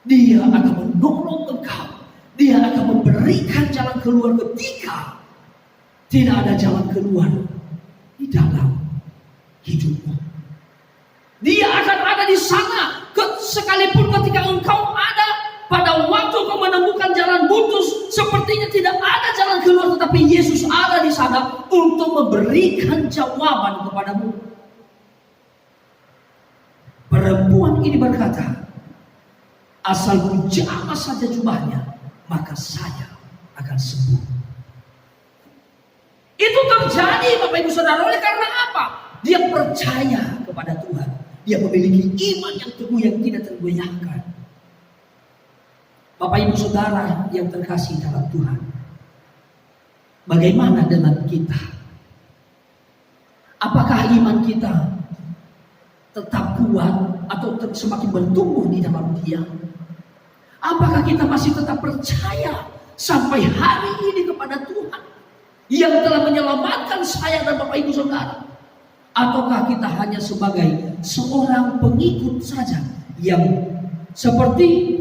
Dia akan menolong engkau. Dia akan memberikan jalan keluar ketika tidak ada jalan keluar di dalam hidupmu. Dia akan ada di sana sekalipun ketika engkau ada pada waktu kau menemukan jalan buntu, sepertinya tidak ada jalan keluar, tetapi Yesus ada di sana untuk memberikan jawaban kepadamu. Perempuan ini berkata, asal ku jamah saja jubahnya, maka saya akan sembuh. Itu terjadi Bapak Ibu Saudara, oleh karena apa? Dia percaya kepada Tuhan. Dia memiliki iman yang teguh yang tidak tergoyahkan. Bapak Ibu Saudara yang terkasih dalam Tuhan, bagaimana dengan kita? Apakah iman kita tetap kuat atau semakin bertumbuh di dalam Dia? Apakah kita masih tetap percaya sampai hari ini kepada Tuhan yang telah menyelamatkan saya dan Bapak Ibu Saudara? Ataukah kita hanya sebagai seorang pengikut saja yang seperti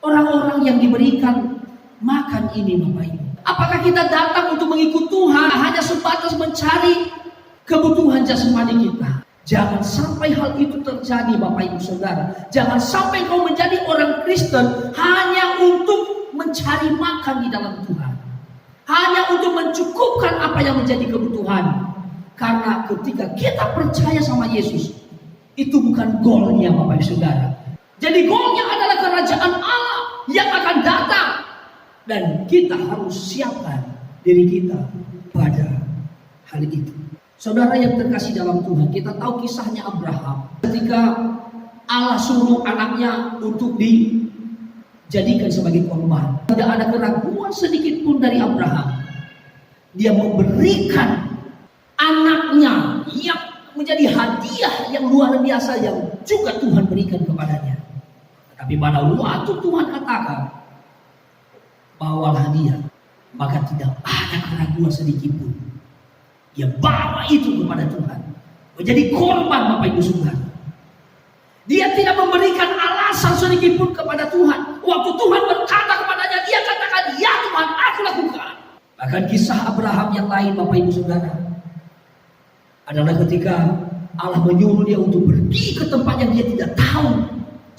orang-orang yang diberikan makan ini, Bapak Ibu? Apakah kita datang untuk mengikut Tuhan hanya sebatas mencari kebutuhan jasmani kita? Jangan sampai hal itu terjadi Bapak Ibu Saudara. Jangan sampai kau menjadi orang Kristen hanya untuk mencari makan di dalam Tuhan, hanya untuk mencukupkan apa yang menjadi kebutuhan. Karena ketika kita percaya sama Yesus, itu bukan goalnya Bapak Ibu Saudara. Jadi goalnya adalah kerajaan Allah. yang akan datang. Dan kita harus siapkan diri kita pada hal itu. Saudara yang terkasih dalam Tuhan, kita tahu kisahnya Abraham. Ketika Allah suruh anaknya untuk dijadikan sebagai korban, tidak ada keraguan sedikit pun dari Abraham. Dia memberikan anaknya yang menjadi hadiah yang luar biasa yang juga Tuhan berikan kepadanya. Tapi pada waktu Tuhan katakan, bawalah dia, maka tidak ada keraguan sedikit pun. Dia bawa itu kepada Tuhan, menjadi korban, Bapak Ibu Saudara. Dia tidak memberikan alasan sedikit pun kepada Tuhan. Waktu Tuhan berkata kepadanya, dia katakan, ya Tuhan, aku lakukan. Bahkan kisah Abraham yang lain, Bapak Ibu Saudara, adalah ketika Allah menyuruh dia untuk pergi ke tempat yang dia tidak tahu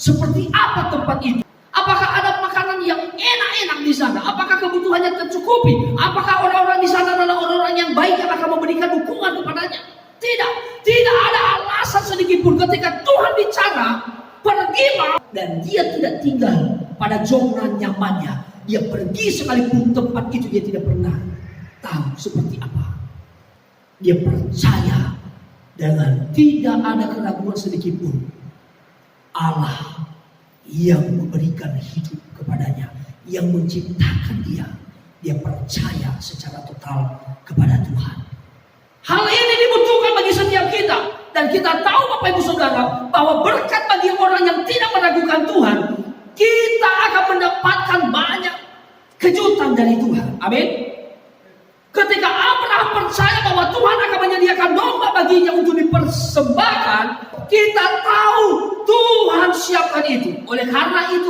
seperti apa tempat itu. Apakah ada makanan yang enak-enak di sana? Apakah kebutuhannya tercukupi? Apakah orang-orang di sana adalah orang-orang yang baik yang akan memberikan dukungan kepadanya? Tidak ada alasan sedikit pun ketika Tuhan bicara, pergilah, dan dia tidak tinggal pada zona nyamannya. Dia pergi sekalipun tempat itu dia tidak pernah tahu seperti apa. Dia percaya dengan tidak ada keraguan sedikit pun Allah yang memberikan hidup kepadanya, yang menciptakan dia. Dia percaya secara total kepada Tuhan. Hal ini dibutuhkan bagi setiap kita. Dan kita tahu Bapak Ibu Saudara, bahwa berkat bagi orang yang tidak meragukan Tuhan, kita akan mendapatkan banyak kejutan dari Tuhan. Amin. Ketika Abraham percaya bahwa Tuhan akan menyediakan domba baginya untuk dipersembahkan, kita tahu Tuhan siapkan itu. Oleh karena itu,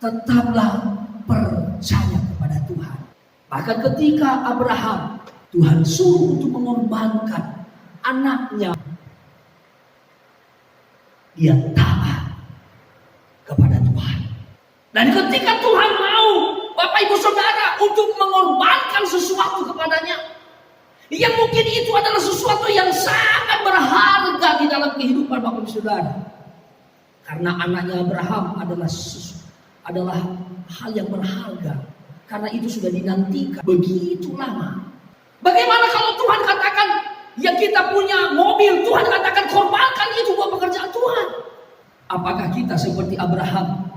tetaplah percaya kepada Tuhan. Bahkan ketika Abraham, Tuhan suruh untuk mengorbankan anaknya, dia taat kepada Tuhan. Dan ketika Tuhan mau, Bapak Ibu Saudara, untuk mengorbankan sesuatu kepadanya, yang mungkin itu adalah sesuatu yang sangat berharga di dalam kehidupan Bapak Ibu Saudara. Karena anaknya Abraham adalah hal yang berharga. Karena itu sudah dinantikan begitu lama. Bagaimana kalau Tuhan katakan, yang kita punya mobil, Tuhan katakan korbankan itu buat pekerjaan Tuhan. Apakah kita seperti Abraham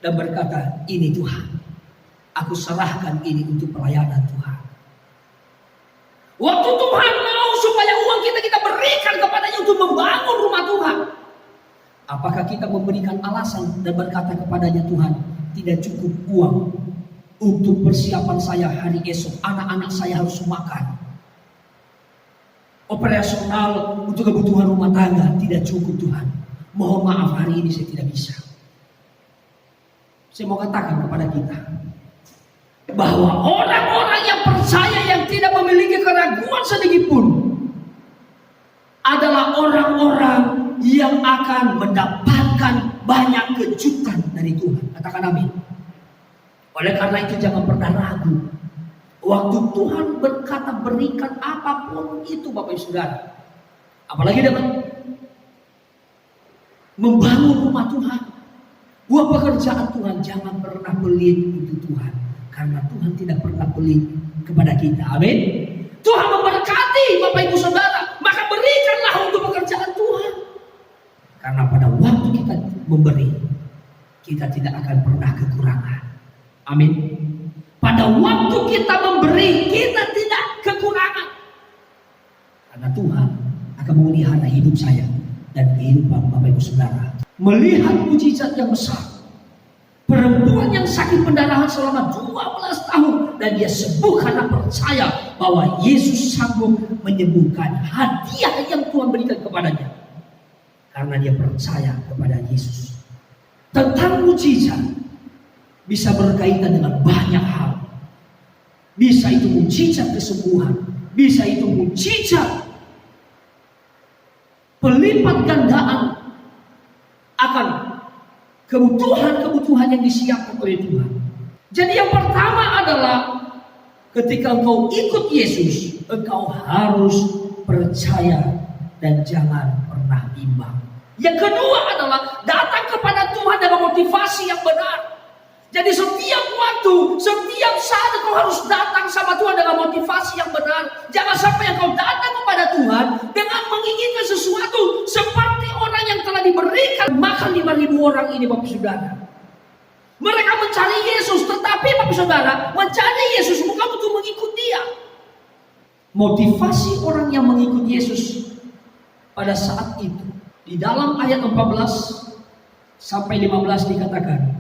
dan berkata, ini Tuhan, aku serahkan ini untuk pelayanan Tuhan. Waktu Tuhan mau supaya uang kita berikan kepadanya untuk membangun rumah Tuhan, apakah kita memberikan alasan dan berkata kepadanya, Tuhan, tidak cukup uang untuk persiapan saya hari esok, anak-anak saya harus makan, operasional untuk kebutuhan rumah tangga tidak cukup Tuhan, mohon maaf hari ini saya tidak bisa. Saya mau katakan kepada kita bahwa orang-orang yang percaya, yang tidak memiliki keraguan sedikit pun, adalah orang-orang yang akan mendapatkan banyak kejutan dari Tuhan. Katakan amin. Oleh karena itu jangan pernah ragu. Waktu Tuhan berkata berikan apapun itu Bapak Ibu Saudara, apalagi dengan membangun rumah Tuhan, buat pekerjaan Tuhan, jangan pernah pelit untuk Tuhan. Karena Tuhan tidak pernah pelit kepada kita. Amin. Tuhan memberkati Bapak Ibu Saudara, maka berikanlah untuk pekerjaan Tuhan. Karena pada waktu kita memberi, kita tidak akan pernah kekurangan. Amin. Pada waktu kita memberi, kita tidak kekurangan. Karena Tuhan akan memelihara hidup saya dan kehidupan Bapak Ibu Saudara. Melihat mujizat yang besar, perempuan yang sakit pendarahan selama 12 tahun, dan dia sembuh karena percaya bahwa Yesus sanggup menyembuhkan, hadiah yang Tuhan berikan kepadanya. Karena dia percaya kepada Yesus. Tentang mujizat bisa berkaitan dengan banyak hal. Bisa itu mujizat kesembuhan, bisa itu mujizat pelipat gandaan akan kebutuhan-kebutuhan yang disiapkan oleh Tuhan. Jadi yang pertama adalah ketika engkau ikut Yesus, engkau harus percaya dan jangan pernah bimbang. Yang kedua adalah datang kepada Tuhan dengan motivasi yang benar. Jadi setiap waktu, setiap saat kau harus datang sama Tuhan dengan motivasi yang benar. Jangan sampai kau datang kepada Tuhan dengan menginginkan sesuatu seperti orang yang telah diberikan makan 5.000 orang ini, Bapak Saudara. Mereka mencari Yesus, tetapi Bapak Saudara, mencari Yesus bukan untuk mengikut Dia. Motivasi orang yang mengikut Yesus pada saat itu, di dalam ayat 14 sampai 15 dikatakan,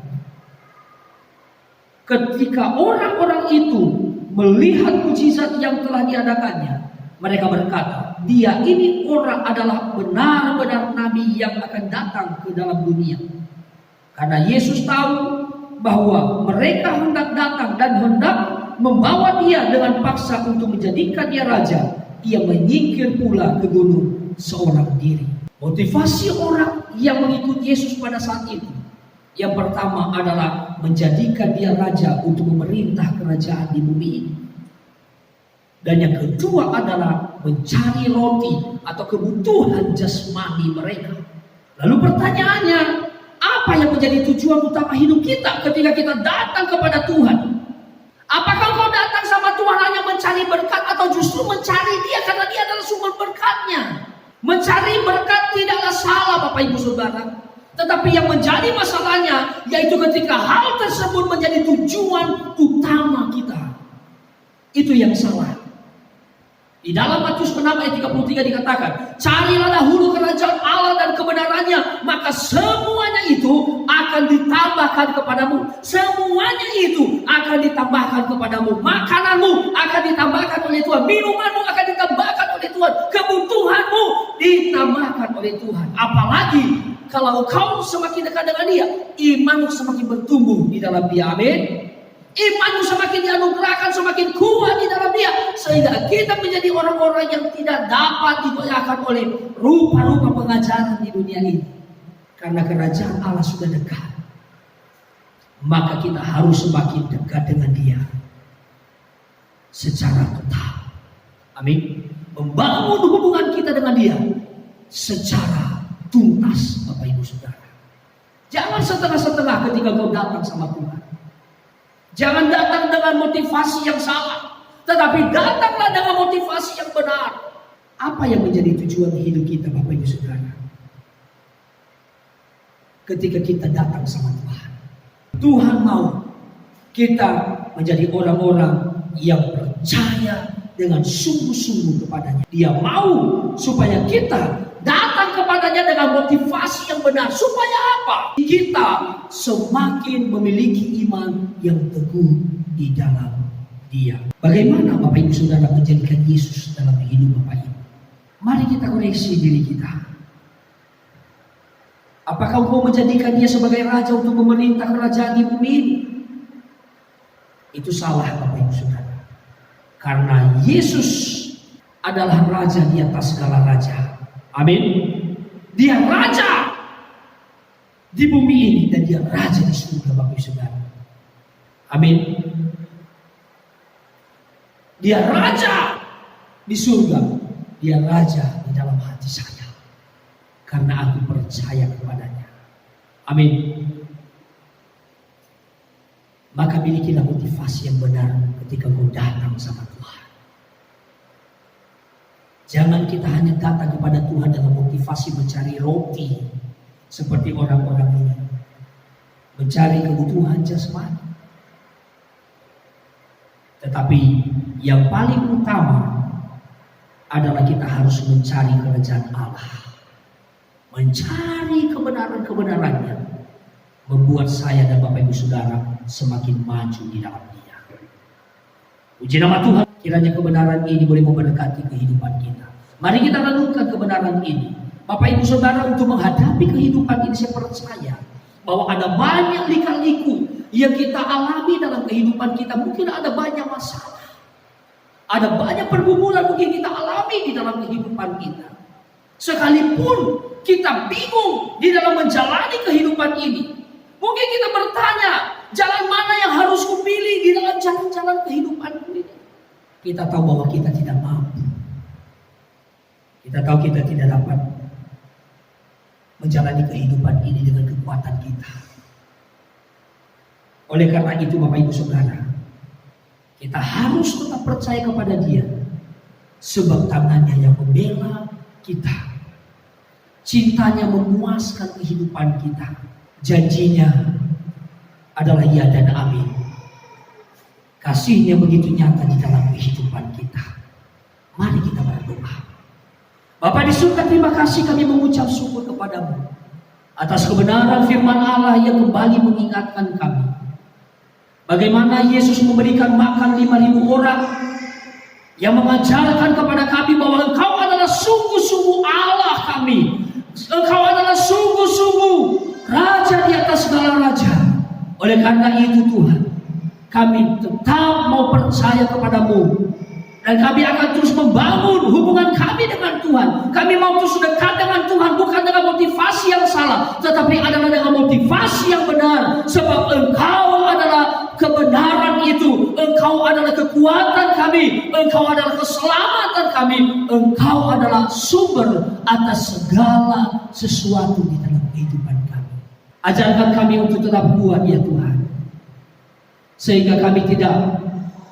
ketika orang-orang itu melihat mukjizat yang telah diadakannya, mereka berkata, dia ini orang adalah benar-benar nabi yang akan datang ke dalam dunia. Karena Yesus tahu bahwa mereka hendak datang dan hendak membawa dia dengan paksa untuk menjadikan dia raja, ia menyingkir pula ke gunung seorang diri. Motivasi orang yang mengikut Yesus pada saat itu, yang pertama adalah menjadikan dia raja untuk memerintah kerajaan di bumi ini. Dan yang kedua adalah mencari roti atau kebutuhan jasmani mereka. Lalu pertanyaannya, apa yang menjadi tujuan utama hidup kita ketika kita datang kepada Tuhan? Apakah kau datang sama Tuhan hanya mencari berkat atau justru mencari Dia karena Dia adalah sumber berkatnya? Mencari berkat tidaklah salah, Bapak Ibu Saudara. Tetapi yang menjadi masalahnya yaitu ketika hal tersebut menjadi tujuan utama kita. Itu yang salah. Di dalam Matius 6 ayat 33 dikatakan, carilah dahulu kerajaan Allah dan kebenarannya, maka semuanya itu akan ditambahkan kepadamu. Semuanya itu akan ditambahkan kepadamu. Makananmu akan ditambahkan oleh Tuhan. Minumanmu akan ditambahkan oleh Tuhan. Kebutuhanmu ditambahkan oleh Tuhan. Apalagi kalau kau semakin dekat dengan Dia, imanmu semakin bertumbuh di dalam Dia. Amin. Imanmu semakin dianugerahkan, semakin kuat di dalam Dia, sehingga kita menjadi orang-orang yang tidak dapat digoyahkan oleh rupa-rupa pengajaran di dunia ini. Karena kerajaan Allah sudah dekat, maka kita harus semakin dekat dengan Dia secara total. Amin. Membangun hubungan kita dengan Dia secara tuntas, Bapak Ibu Saudara. Jangan setengah-setengah ketika kau datang sama Tuhan. Jangan datang dengan motivasi yang salah, tetapi datanglah dengan motivasi yang benar. Apa yang menjadi tujuan hidup kita, Bapak Ibu Saudara? Ketika kita datang sama Tuhan, Tuhan mau kita menjadi orang-orang yang percaya dengan sungguh-sungguh kepadanya. Dia mau supaya kita datang kepadanya dengan motivasi yang benar. Supaya apa? Kita semakin memiliki iman yang teguh di dalam Dia. Bagaimana Bapak Ibu Saudara menjadikan Yesus dalam hidup Bapak Ibu? Mari kita koreksi diri kita. Apakah engkau menjadikan Dia sebagai raja untuk memerintah kerajaan di bumi ini? Itu salah, Bapak Ibu Saudara. Karena Yesus adalah raja di atas segala raja. Amin. Dia raja di bumi ini dan Dia raja di surga, Bapak Ibu Saudara. Amin. Dia raja di surga, Dia raja di dalam hati saya, karena aku percaya kepadanya. Amin. Maka milikilah motivasi yang benar ketika kau datang sama Tuhan. Jangan kita hanya datang kepada Tuhan dengan motivasi mencari roti seperti orang-orang ini, mencari kebutuhan jasmani. Tetapi yang paling utama adalah kita harus mencari kerajaan Allah, mencari kebenaran-kebenarannya, membuat saya dan Bapak Ibu Saudara semakin maju di dalam Dia. Puji nama Tuhan. Kiranya kebenaran ini boleh memberkati kehidupan kita. Mari kita renungkan kebenaran ini. Bapak Ibu Saudara, untuk menghadapi kehidupan ini saya percaya bahwa ada banyak lika-liku yang kita alami dalam kehidupan kita. Mungkin ada banyak masalah, ada banyak pergumulan mungkin kita alami di dalam kehidupan kita. Sekalipun kita bingung di dalam menjalani kehidupan ini, mungkin kita bertanya, jalan mana yang harus kupilih di dalam jalan-jalan kehidupan ini? Kita tahu bahwa kita tidak mampu. Kita tahu kita tidak dapat menjalani kehidupan ini dengan kekuatan kita. Oleh karena itu Bapak Ibu Saudara, kita harus tetap percaya kepada Dia, sebab tangannya yang membela kita, cintanya memuaskan kehidupan kita, janjinya adalah ya dan amin. Kasihnya begitu nyata di dalam kehidupan kita. Mari kita berdoa. Bapa di surga, terima kasih kami mengucap syukur kepadamu atas kebenaran firman Allah yang kembali mengingatkan kami bagaimana Yesus memberikan makan 5.000 orang, yang mengajarkan kepada kami bahwa Engkau adalah sungguh-sungguh Allah kami. Engkau adalah sungguh-sungguh Raja di atas segala raja. Oleh karena itu Tuhan, kami tetap mau percaya kepadamu, dan kami akan terus membangun hubungan kami dengan Tuhan. Kami mau terus dekat dengan Tuhan, bukan dengan motivasi yang salah, tetapi adalah dengan motivasi yang benar. Sebab Engkau adalah kebenaran itu, Engkau adalah kekuatan kami, Engkau adalah keselamatan kami, Engkau adalah sumber atas segala sesuatu di dalam kehidupan kami. Ajarkan kami untuk tetap kuat ya Tuhan, sehingga kami tidak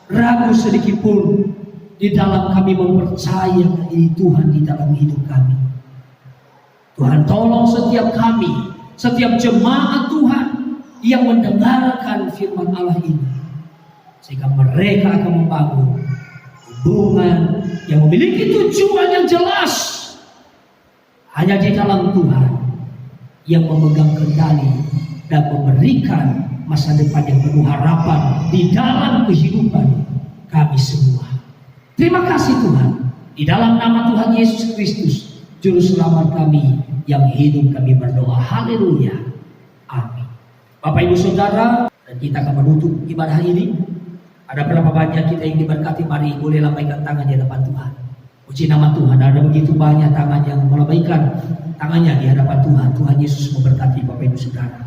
ragu sedikit pun di dalam kami mempercayai Tuhan di dalam hidup kami. Tuhan, tolong setiap kami, setiap jemaat Tuhan yang mendengarkan firman Allah ini, sehingga mereka akan membangun hubungan yang memiliki tujuan yang jelas hanya di dalam Tuhan yang memegang kendali dan memberikan masa depan yang penuh harapan di dalam kehidupan kami semua. Terima kasih Tuhan, di dalam nama Tuhan Yesus Kristus, Juru Selamat kami yang hidup, kami berdoa. Haleluya, amin. Bapak Ibu Saudara, dan kita akan menutup ibadah ini. Ada berapa banyak kita yang diberkati? Mari boleh lambaikan tangan di hadapan Tuhan. Puji nama Tuhan. Ada begitu banyak tangan yang melambaikan tangannya di hadapan Tuhan. Tuhan Yesus memberkati Bapak Ibu Saudara.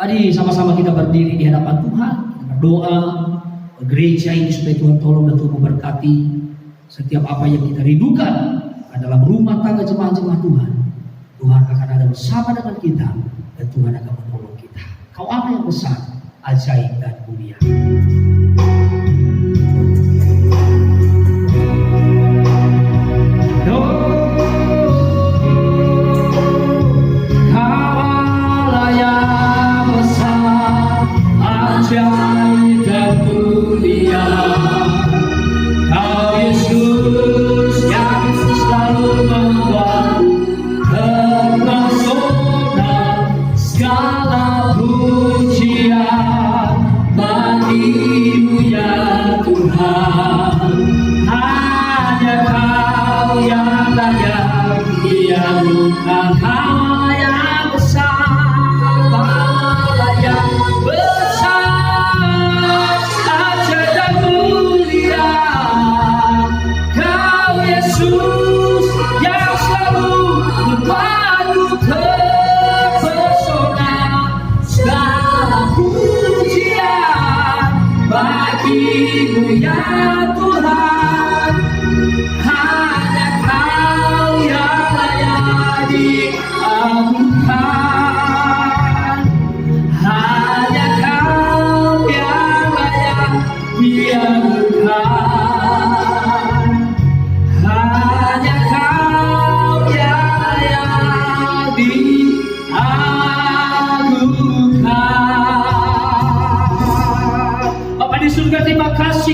Mari sama-sama kita berdiri di hadapan Tuhan, kita berdoa. Gereja ini supaya Tuhan tolong dan Tuhan memberkati setiap apa yang kita rindukan dalam rumah tangga jemaat-jemaat Tuhan. Tuhan akan ada bersama dengan kita, dan Tuhan akan menolong kita. Kau Allah yang besar, ajaib dan mulia.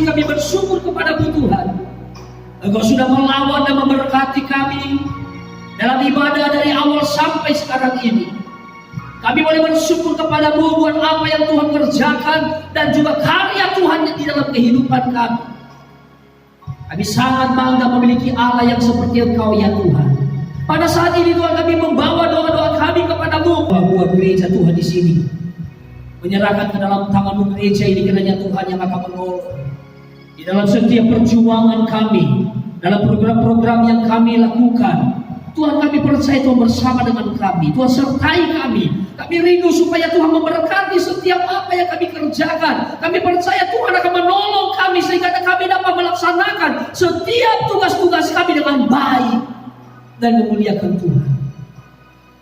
Kami bersyukur kepadamu Tuhan, Engkau sudah melawan dan memberkati kami dalam ibadah dari awal sampai sekarang ini. Kami boleh bersyukur kepadamu buat apa yang Tuhan kerjakan dan juga karya Tuhan di dalam kehidupan kami. Kami sangat bangga memiliki Allah yang seperti Engkau ya Tuhan. Pada saat ini Tuhan, kami membawa doa-doa kami kepadamu. Buat gereja Tuhan di sini, menyerahkan ke dalam tangan-Mu gereja ini, kiranya Tuhan yang akan menolong di dalam setiap perjuangan kami, dalam program-program yang kami lakukan. Tuhan, kami percaya Tuhan bersama dengan kami. Tuhan sertai kami. Kami rindu supaya Tuhan memberkati setiap apa yang kami kerjakan. Kami percaya Tuhan akan menolong kami sehingga kami dapat melaksanakan setiap tugas-tugas kami dengan baik dan memuliakan Tuhan.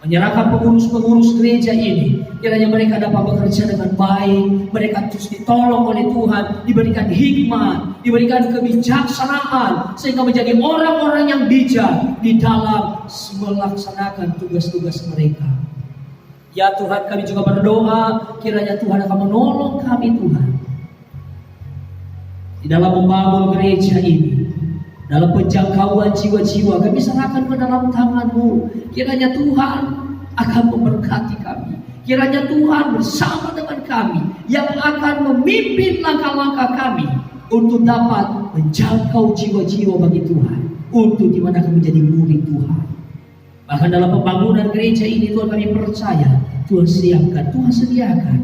Menyerahkan pengurus-pengurus gereja ini, kiranya mereka dapat bekerja dengan baik, mereka terus ditolong oleh Tuhan, diberikan hikmat, diberikan kebijaksanaan, sehingga menjadi orang-orang yang bijak di dalam melaksanakan tugas-tugas mereka. Ya Tuhan, kami juga berdoa, kiranya Tuhan akan menolong kami Tuhan, di dalam membangun gereja ini, dalam penjangkauan jiwa-jiwa, kami serahkan ke dalam tangan-Mu. Kiranya Tuhan akan memberkati kami. Kiranya Tuhan bersama dengan kami yang akan memimpin langkah-langkah kami untuk dapat menjangkau jiwa-jiwa bagi Tuhan, untuk dimana kami menjadi murid Tuhan. Bahkan dalam pembangunan gereja ini Tuhan, kami percaya Tuhan siapkan, Tuhan sediakan,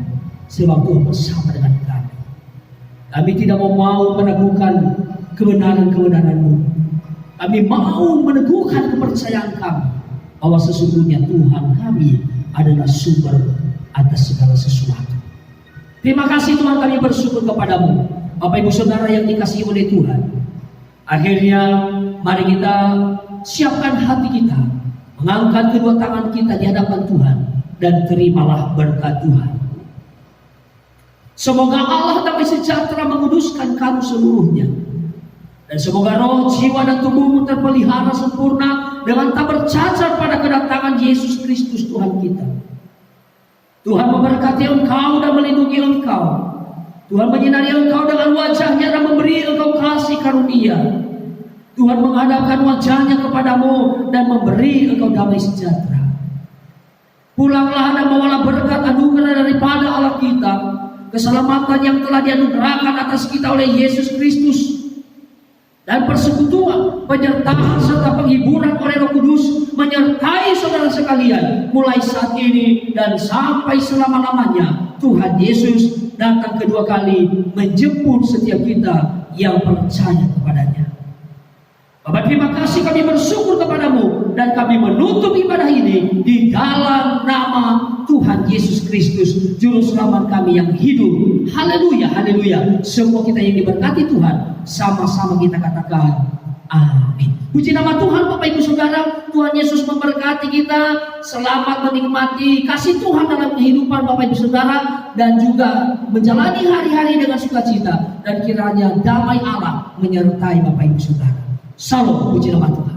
sebab Tuhan bersama dengan kami. Kami tidak mau meneguhkan kebenaran-kebenaran-Mu. Kami mau meneguhkan kepercayaan kami bahwa sesungguhnya Tuhan kami adalah sumber atas segala sesuatu. Terima kasih Tuhan, kami bersyukur kepadamu. Bapak Ibu Saudara yang dikasihi oleh Tuhan, akhirnya mari kita siapkan hati kita, mengangkat kedua tangan kita di hadapan Tuhan, dan terimalah berkat Tuhan. Semoga Allah damai sejahtera menguduskan kamu seluruhnya. Dan semoga roh, jiwa, dan tubuhmu terpelihara sempurna dengan tak bercacat pada kedatangan Yesus Kristus Tuhan kita. Tuhan memberkati engkau dan melindungi engkau. Tuhan menyinari engkau dengan wajahnya dan memberi engkau kasih karunia. Tuhan menghadapkan wajahnya kepadamu dan memberi engkau damai sejahtera. Pulanglah dan bawalah berkat anugerah daripada Allah kita, keselamatan yang telah dianugerahkan atas kita oleh Yesus Kristus, dan persekutuan, penyertaan serta penghiburan oleh Roh Kudus menyertai saudara sekalian mulai saat ini dan sampai selama-lamanya. Tuhan Yesus datang kedua kali menjemput setiap kita yang percaya kepadanya. Bapak, terima kasih, kami bersyukur kepadamu, dan kami menutup ibadah ini di dalam nama Tuhan Yesus Kristus, Juru Selamat kami yang hidup. Haleluya, haleluya. Semua kita yang diberkati Tuhan, sama-sama kita katakan amin. Puji nama Tuhan. Bapak Ibu Saudara, Tuhan Yesus memberkati kita. Selamat menikmati kasih Tuhan dalam kehidupan Bapak Ibu Saudara, dan juga menjalani hari-hari dengan sukacita, dan kiranya damai Allah menyertai Bapak Ibu Saudara. Salam, puji nama Tuhan.